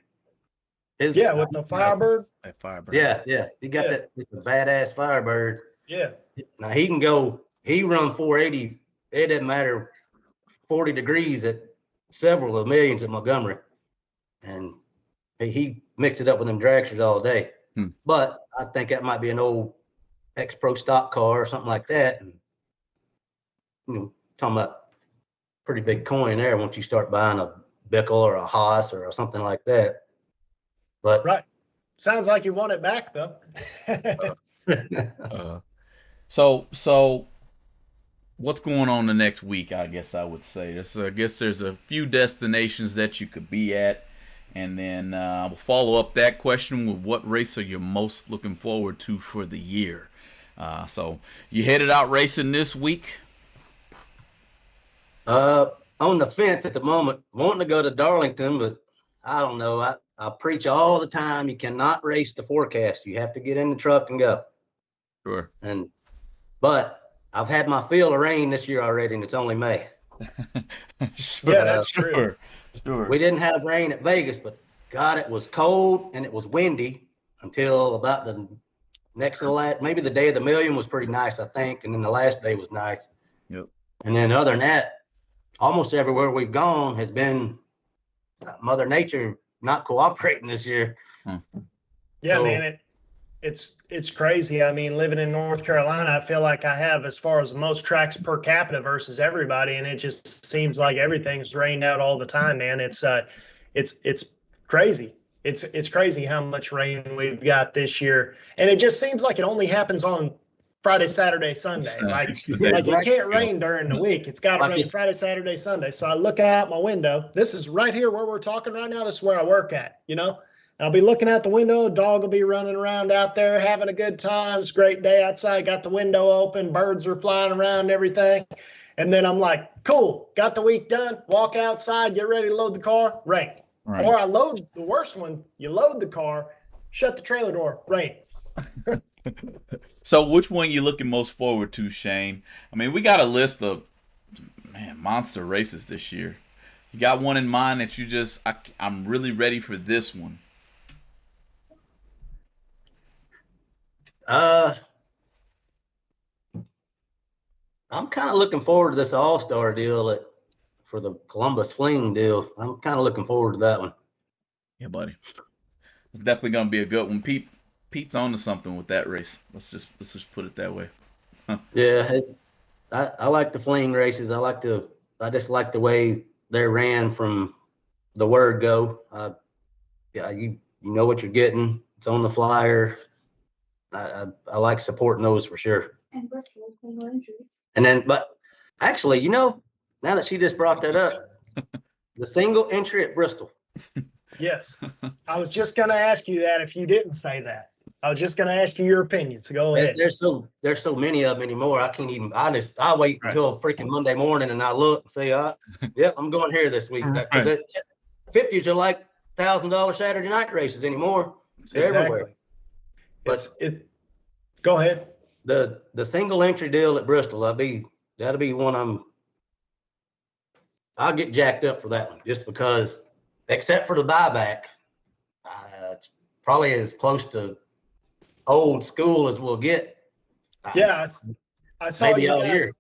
With the Firebird. That Firebird. Yeah. He got that. It's a badass Firebird. Yeah. Now he can go. He run 480. It doesn't matter. 40 degrees at several of millions at Montgomery, and he mixed it up with them dragsters all day. But I think that might be an old X-Pro stock car or something like that. And talking about pretty big coin there once you start buying a Bickel or a Haas or something like that. But right, sounds like you want it back though. So what's going on the next week? I guess I would say I guess there's a few destinations that you could be at, and then we'll follow up that question with what race are you most looking forward to for the year. So you headed out racing this week? On the fence at the moment, wanting to go to Darlington, but I don't know. I preach all the time. You cannot race the forecast. You have to get in the truck and go. Sure. But I've had my fill of rain this year already, and it's only May. Sure. Yeah, that's true. Sure. We didn't have rain at Vegas, but God, it was cold and it was windy until about the next to the last. Maybe the day of the Million was pretty nice, I think, and then the last day was nice. Yep. And then other than that, almost everywhere we've gone has been Mother Nature not cooperating this year. Yeah, so, man, it's crazy. I mean, living in North Carolina, I feel like I have as far as the most tracks per capita versus everybody, and it just seems like everything's rained out all the time, man. It's crazy. It's crazy how much rain we've got this year, and it just seems like it only happens on Friday, Saturday, Sunday. Like it can't rain during the week. It's got to rain Friday, Saturday, Sunday. So I look out my window. This is right here where we're talking right now. This is where I work at, I'll be looking out the window. Dog will be running around out there having a good time. It's a great day outside. Got the window open. Birds are flying around and everything. And then I'm like, cool, got the week done. Walk outside, get ready to load the car, rain. Right. Or I load the worst one. You load the car, shut the trailer door, rain. So which one you looking most forward to, Shane? I mean, we got a list of monster races this year. You got one in mind that you just I'm really ready for this one. I'm kind of looking forward to this All-Star deal for the Columbus Fling deal. I'm kind of looking forward to that one. Yeah, buddy. It's definitely gonna be a good one. Pete's on to something with that race. Let's just put it that way. Yeah, I like the Fling races. I just like the way they ran from the word go. Yeah, you know what you're getting. It's on the flyer. I like supporting those for sure. And Bristol is single entry. And then, but actually, you know, now that she just brought that up, the single entry at Bristol. Yes. I was just going to ask you that if you didn't say that. I was just going to ask you your opinion. So go ahead. There's so many of them anymore. I can't even. I wait until freaking Monday morning and I look and say, yep, I'm going here this week. Because 50s are like $1,000 Saturday night races anymore. They're everywhere. But go ahead. The single entry deal at Bristol, that'll be one I'll get jacked up for that one just because, except for the buyback, it's probably as close to old school as we'll get. Yeah, I saw maybe you all guys, year.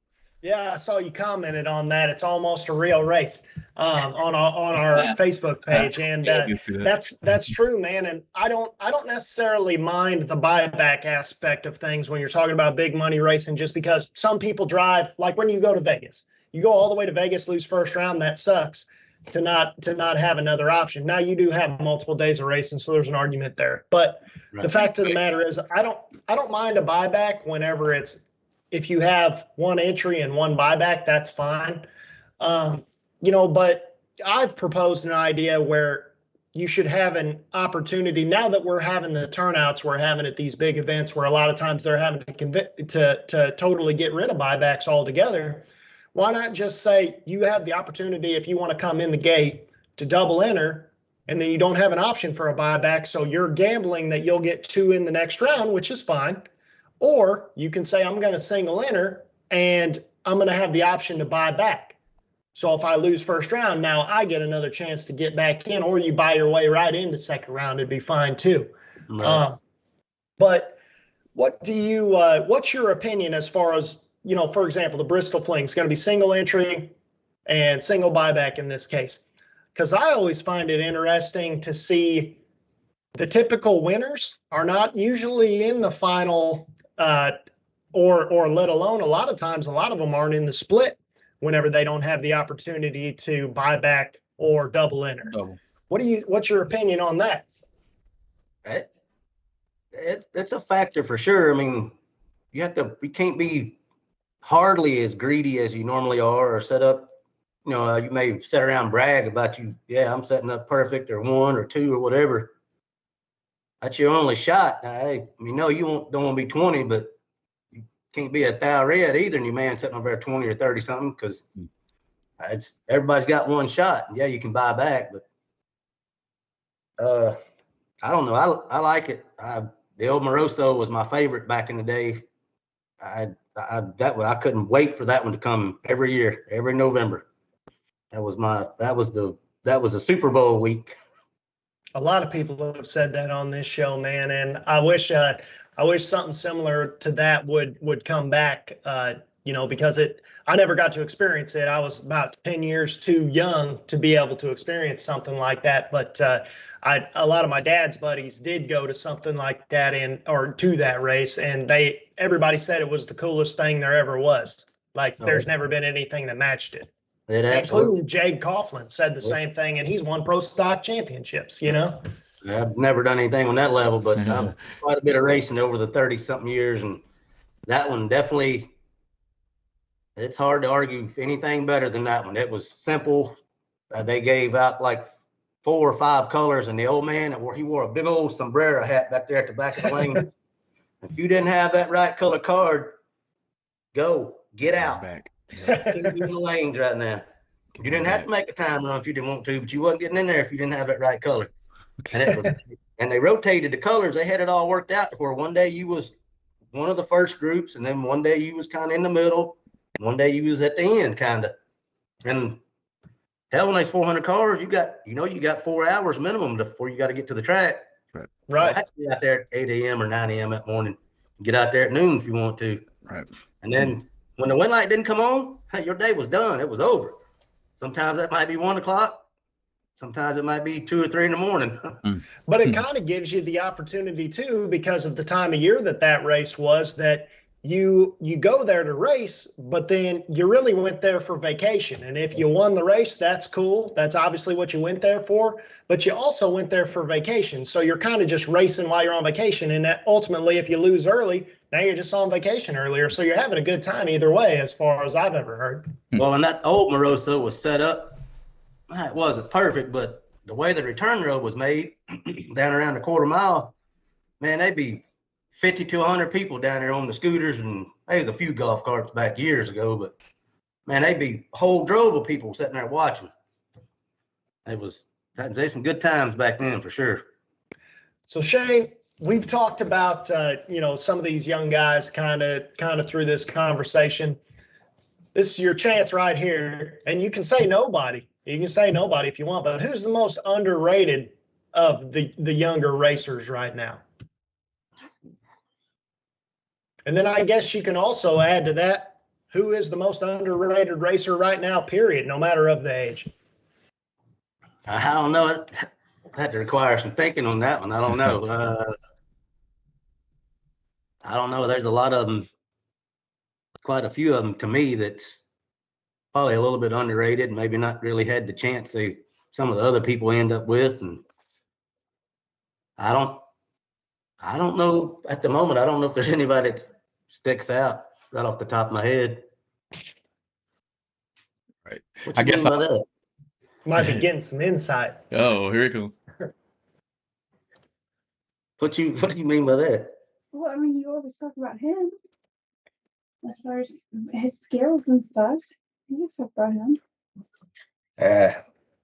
Yeah, I saw you commented on that. It's almost a real race on our Facebook page, and that's true, man. And I don't necessarily mind the buyback aspect of things when you're talking about big money racing, just because some people drive, like when you go to Vegas, you go all the way to Vegas, lose first round, that sucks. To not have another option. Now you do have multiple days of racing, so there's an argument there. But the fact of the matter is, I don't mind a buyback whenever if you have one entry and one buyback, that's fine. But I've proposed an idea where you should have an opportunity. Now that we're having the turnouts we're having at these big events, where a lot of times they're having to totally get rid of buybacks altogether. Why not just say you have the opportunity, if you want to come in the gate, to double enter, and then you don't have an option for a buyback, so you're gambling that you'll get 2 in the next round, which is fine. Or you can say, I'm going to single enter, and I'm going to have the option to buy back. So if I lose first round, now I get another chance to get back in, or you buy your way right into second round, it'd be fine too. Right. But what's your opinion as far as, for example, the Bristol Fling is going to be single entry and single buyback in this case? Because I always find it interesting to see the typical winners are not usually in the final, or let alone a lot of times, a lot of them aren't in the split whenever they don't have the opportunity to buy back or double enter. What's your opinion on that? It's a factor for sure. I mean, you can't be hardly as greedy as you normally are, or set up, you may sit around and brag about I'm setting up perfect or 1 or 2 or whatever. That's your only shot. You don't want to be 20, but you can't be 1,000 red either, and your man sitting over there 20 or 30 something, because everybody's got one shot. Yeah, you can buy back, but I don't know. I like it. The old Moroso was my favorite back in the day. I couldn't wait for that one to come every year, every November. That was a Super Bowl week. A lot of people have said that on this show, man, and I wish something similar to that would come back. Because I never got to experience it. I was about 10 years too young to be able to experience something like that. But a lot of my dad's buddies did go to something like that to that race, and everybody said it was the coolest thing there ever was. There's never been anything that matched it. Including Jade Coughlin said the same thing, and he's won pro stock championships. I've never done anything on that level, but I've quite a bit of racing over the 30-something years, and that one definitely. It's hard to argue anything better than that one. It was simple. They gave out like 4 or 5 colors, and the old man, he wore a big old sombrero hat back there at the back of the lane. If you didn't have that right color card, get out. In the lanes right now. You didn't have to make a time run if you didn't want to, but you wasn't getting in there if you didn't have that right color. And they rotated the colors. They had it all worked out to where one day you was one of the first groups, and then one day you was kind of in the middle. One day you was at the end, kind of. And hell, when there's 400 cars, you got 4 hours minimum before you got to get to the track. Right. I had to be out there at 8 a.m. or 9 a.m. that morning. Get out there at noon if you want to. Right. And then when the wind light didn't come on, your day was done. It was over. Sometimes that might be 1 o'clock. Sometimes it might be 2 or 3 in the morning. But it kind of gives you the opportunity too, because of the time of year that race was, that you go there to race, but then you really went there for vacation. And if you won the race, that's cool. That's obviously what you went there for, but you also went there for vacation. So you're kind of just racing while you're on vacation. And that ultimately, if you lose early, now you're just on vacation earlier. So you're having a good time either way, as far as I've ever heard. Well, and that old Moroso was set up, it wasn't perfect, but the way the return road was made down around the quarter mile, man, they'd be 50 to 100 people down there on the scooters, and there was a few golf carts back years ago, but man, they'd be a whole drove of people sitting there watching. There's some good times back then for sure. So Shane, we've talked about some of these young guys kind of through this conversation. This is your chance right here, and you can say nobody. You can say nobody if you want, but who's the most underrated of the younger racers right now? And then I guess you can also add to that, who is the most underrated racer right now, period, no matter of the age? I don't know. That requires some thinking on that one. I don't know. I don't know. There's a lot of them, quite a few of them to me that's probably a little bit underrated, maybe not really had the chance some of the other people end up with. And I don't know at the moment. I don't know if there's anybody that sticks out right off the top of my head. Right. What you mean by that? Might be getting some insight. Oh, here it comes. What do you mean by that? Well, I mean, you always talk about him as far as his skills and stuff. You can talk about him.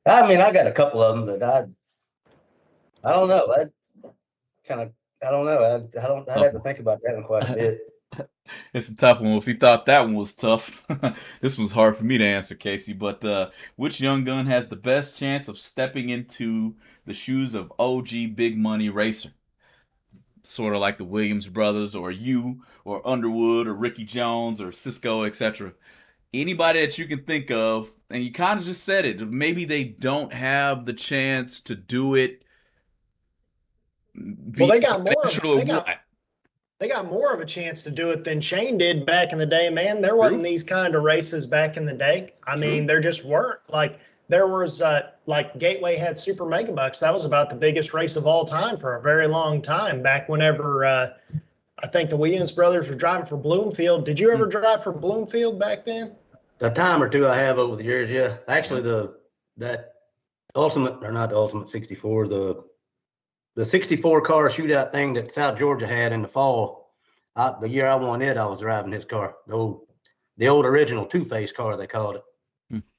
I mean, I got a couple of them, but I don't know. I don't know. I'd have to think about that one quite a bit. It's a tough one. If you thought that one was tough, this one's hard for me to answer, Casey. But which young gun has the best chance of stepping into the shoes of OG big money racer? Sort of like the Williams brothers, or you, or Underwood, or Ricky Jones, or Cisco, etc. Anybody that you can think of, and you kind of just said it. Maybe they don't have the chance to do it. Well, they got more. They got more of a chance to do it than Shane did back in the day, man. There wasn't these kind of races back in the day. I mean, there just weren't. Like, there was, Gateway had Super Mega Bucks. That was about the biggest race of all time for a very long time, back whenever I think the Williams brothers were driving for Bloomfield. Did you ever drive for Bloomfield back then? A time or two I have over the years, yeah. Actually, that Ultimate, or not the Ultimate 64, the 64 car shootout thing that South Georgia had in the fall, the year I won it, I was driving his car, the old original two-face car, they called it.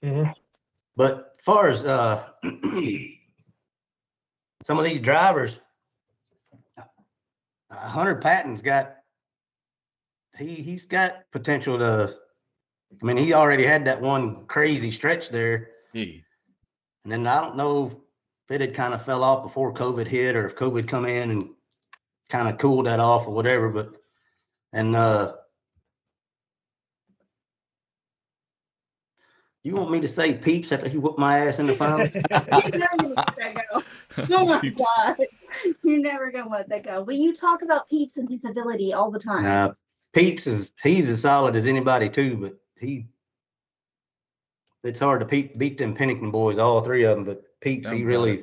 Mm-hmm. But as far as some of these drivers, Hunter Patton's he's got potential to. I mean, he already had that one crazy stretch there, and then I don't know if it had kind of fell off before COVID hit, or if COVID come in and kind of cooled that off or whatever. But you want me to say Peeps after he whooped my ass in the final? You're never gonna let that go. Oh my God. You're never gonna let that go. But you talk about Peeps and his ability all the time. Peeps he's as solid as anybody too, but it's hard to beat them Pennington boys, all three of them. But Peeps, I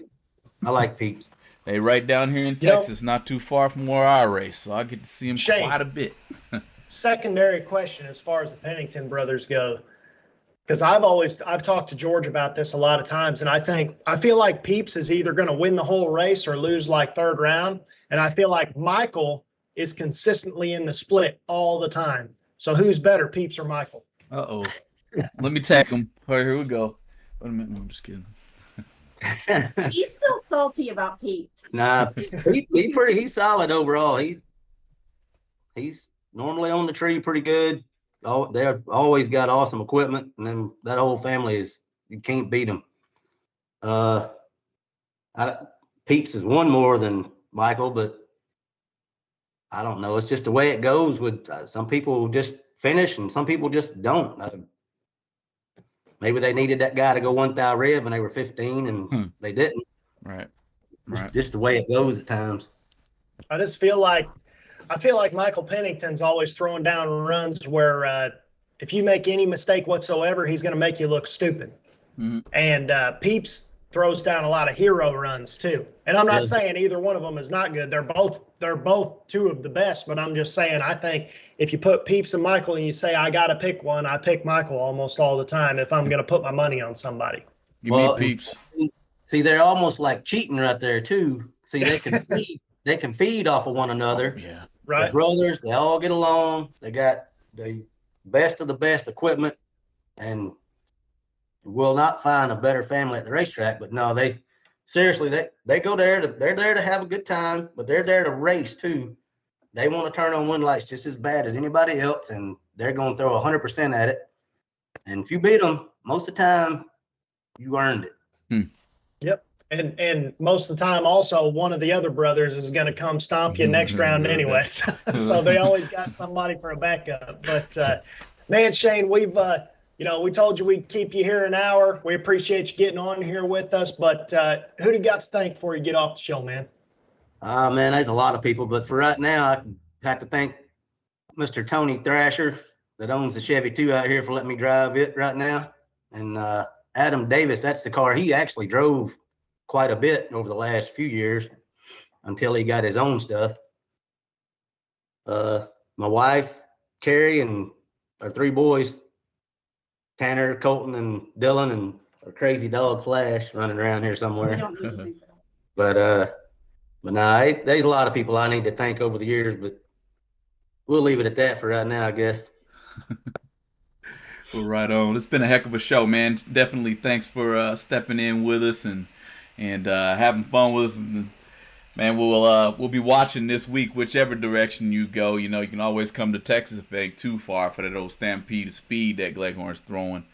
like Peeps. They right down here in Texas, not too far from where I race, so I get to see him quite a bit. Secondary question as far as the Pennington brothers go, because I've talked to George about this a lot of times, and I feel like Peeps is either going to win the whole race or lose like third round, and I feel like Michael is consistently in the split all the time. So who's better, Peeps or Michael? Uh-oh. Let me tag him. All right, here we go. Wait a minute. No, I'm just kidding. He's still salty about Peeps. Nah, he's solid overall. He's normally on the tree pretty good. They've always got awesome equipment, and then that whole family you can't beat them. Peeps is one more than Michael, but I don't know. It's just the way it goes with some people just finish and some people just don't. Maybe they needed that guy to go 1,000 rev when they were 15 and they didn't. Right. It's just the way it goes at times. I just feel like I feel like Michael Pennington's always throwing down runs where if you make any mistake whatsoever, he's going to make you look stupid. Mm-hmm. And Peeps throws down a lot of hero runs too. And I'm not saying either one of them is not good. They're both two of the best, but I'm just saying I think if you put Peeps and Michael and you say I got to pick one, I pick Michael almost all the time if I'm going to put my money on somebody. Give me Peeps. See, they're almost like cheating right there too. See, they can feed off of one another. Oh, yeah. Right. They're brothers, they all get along. They got the best of the best equipment, and you will not find a better family at the racetrack. But no, they go there they're there to have a good time, but they're there to race too. They want to turn on wind lights just as bad as anybody else, and they're going to throw 100% at it. And if you beat them, most of the time, you earned it. Yep. And most of the time also one of the other brothers is going to come stomp you next round anyways. So they always got somebody for a backup. But man, Shane, we told you we'd keep you here an hour. We appreciate you getting on here with us. But who do you got to thank before you get off the show, man? Man, there's a lot of people, but for right now, I have to thank Mr. Tony Thrasher that owns the Chevy 2 out here for letting me drive it right now. And Adam Davis, that's the car he actually drove quite a bit over the last few years until he got his own stuff. My wife, Carrie, and our 3 boys, Tanner, Colton, and Dylan, and our crazy dog Flash running around here somewhere. But nah, there's a lot of people I need to thank over the years, but we'll leave it at that for right now, I guess. Well, right on. It's been a heck of a show, man. Definitely thanks for stepping in with us and having fun with us. And, man, we'll be watching this week, whichever direction you go. You know, you can always come to Texas if it ain't too far for that old stampede of speed that Gleghorn's throwing.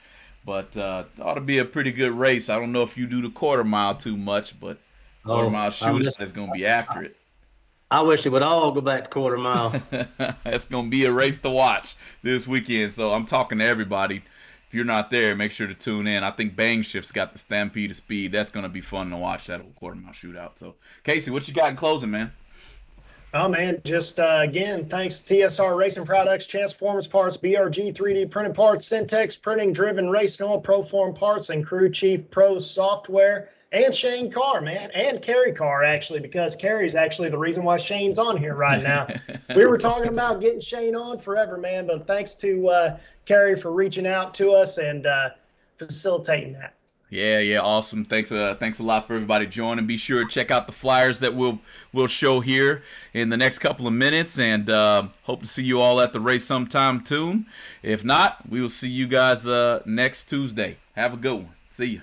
But ought to be a pretty good race. I don't know if you do the quarter mile too much, but quarter mile shootout is going to be after it. I wish it would all go back to quarter mile. That's going to be a race to watch this weekend. So I'm talking to everybody. If you're not there, make sure to tune in. I think Bang Shift's got the Stampede of Speed. That's going to be fun to watch, that old quarter mile shootout. So, Casey, what you got in closing, man? Oh, man, just again, thanks to TSR Racing Products, Chance Performance Parts, BRG 3D Printed Parts, Syntex Printing, Driven Race Oil, Proform Parts, and Crew Chief Pro Software. And Shane Carr, man, and Kerry Carr, actually, because Kerry's actually the reason why Shane's on here right now. We were talking about getting Shane on forever, man, but thanks to Kerry for reaching out to us and facilitating that. Yeah, awesome. Thanks a lot for everybody joining. Be sure to check out the flyers that we'll show here in the next couple of minutes, and hope to see you all at the race sometime soon. If not, we will see you guys next Tuesday. Have a good one. See ya.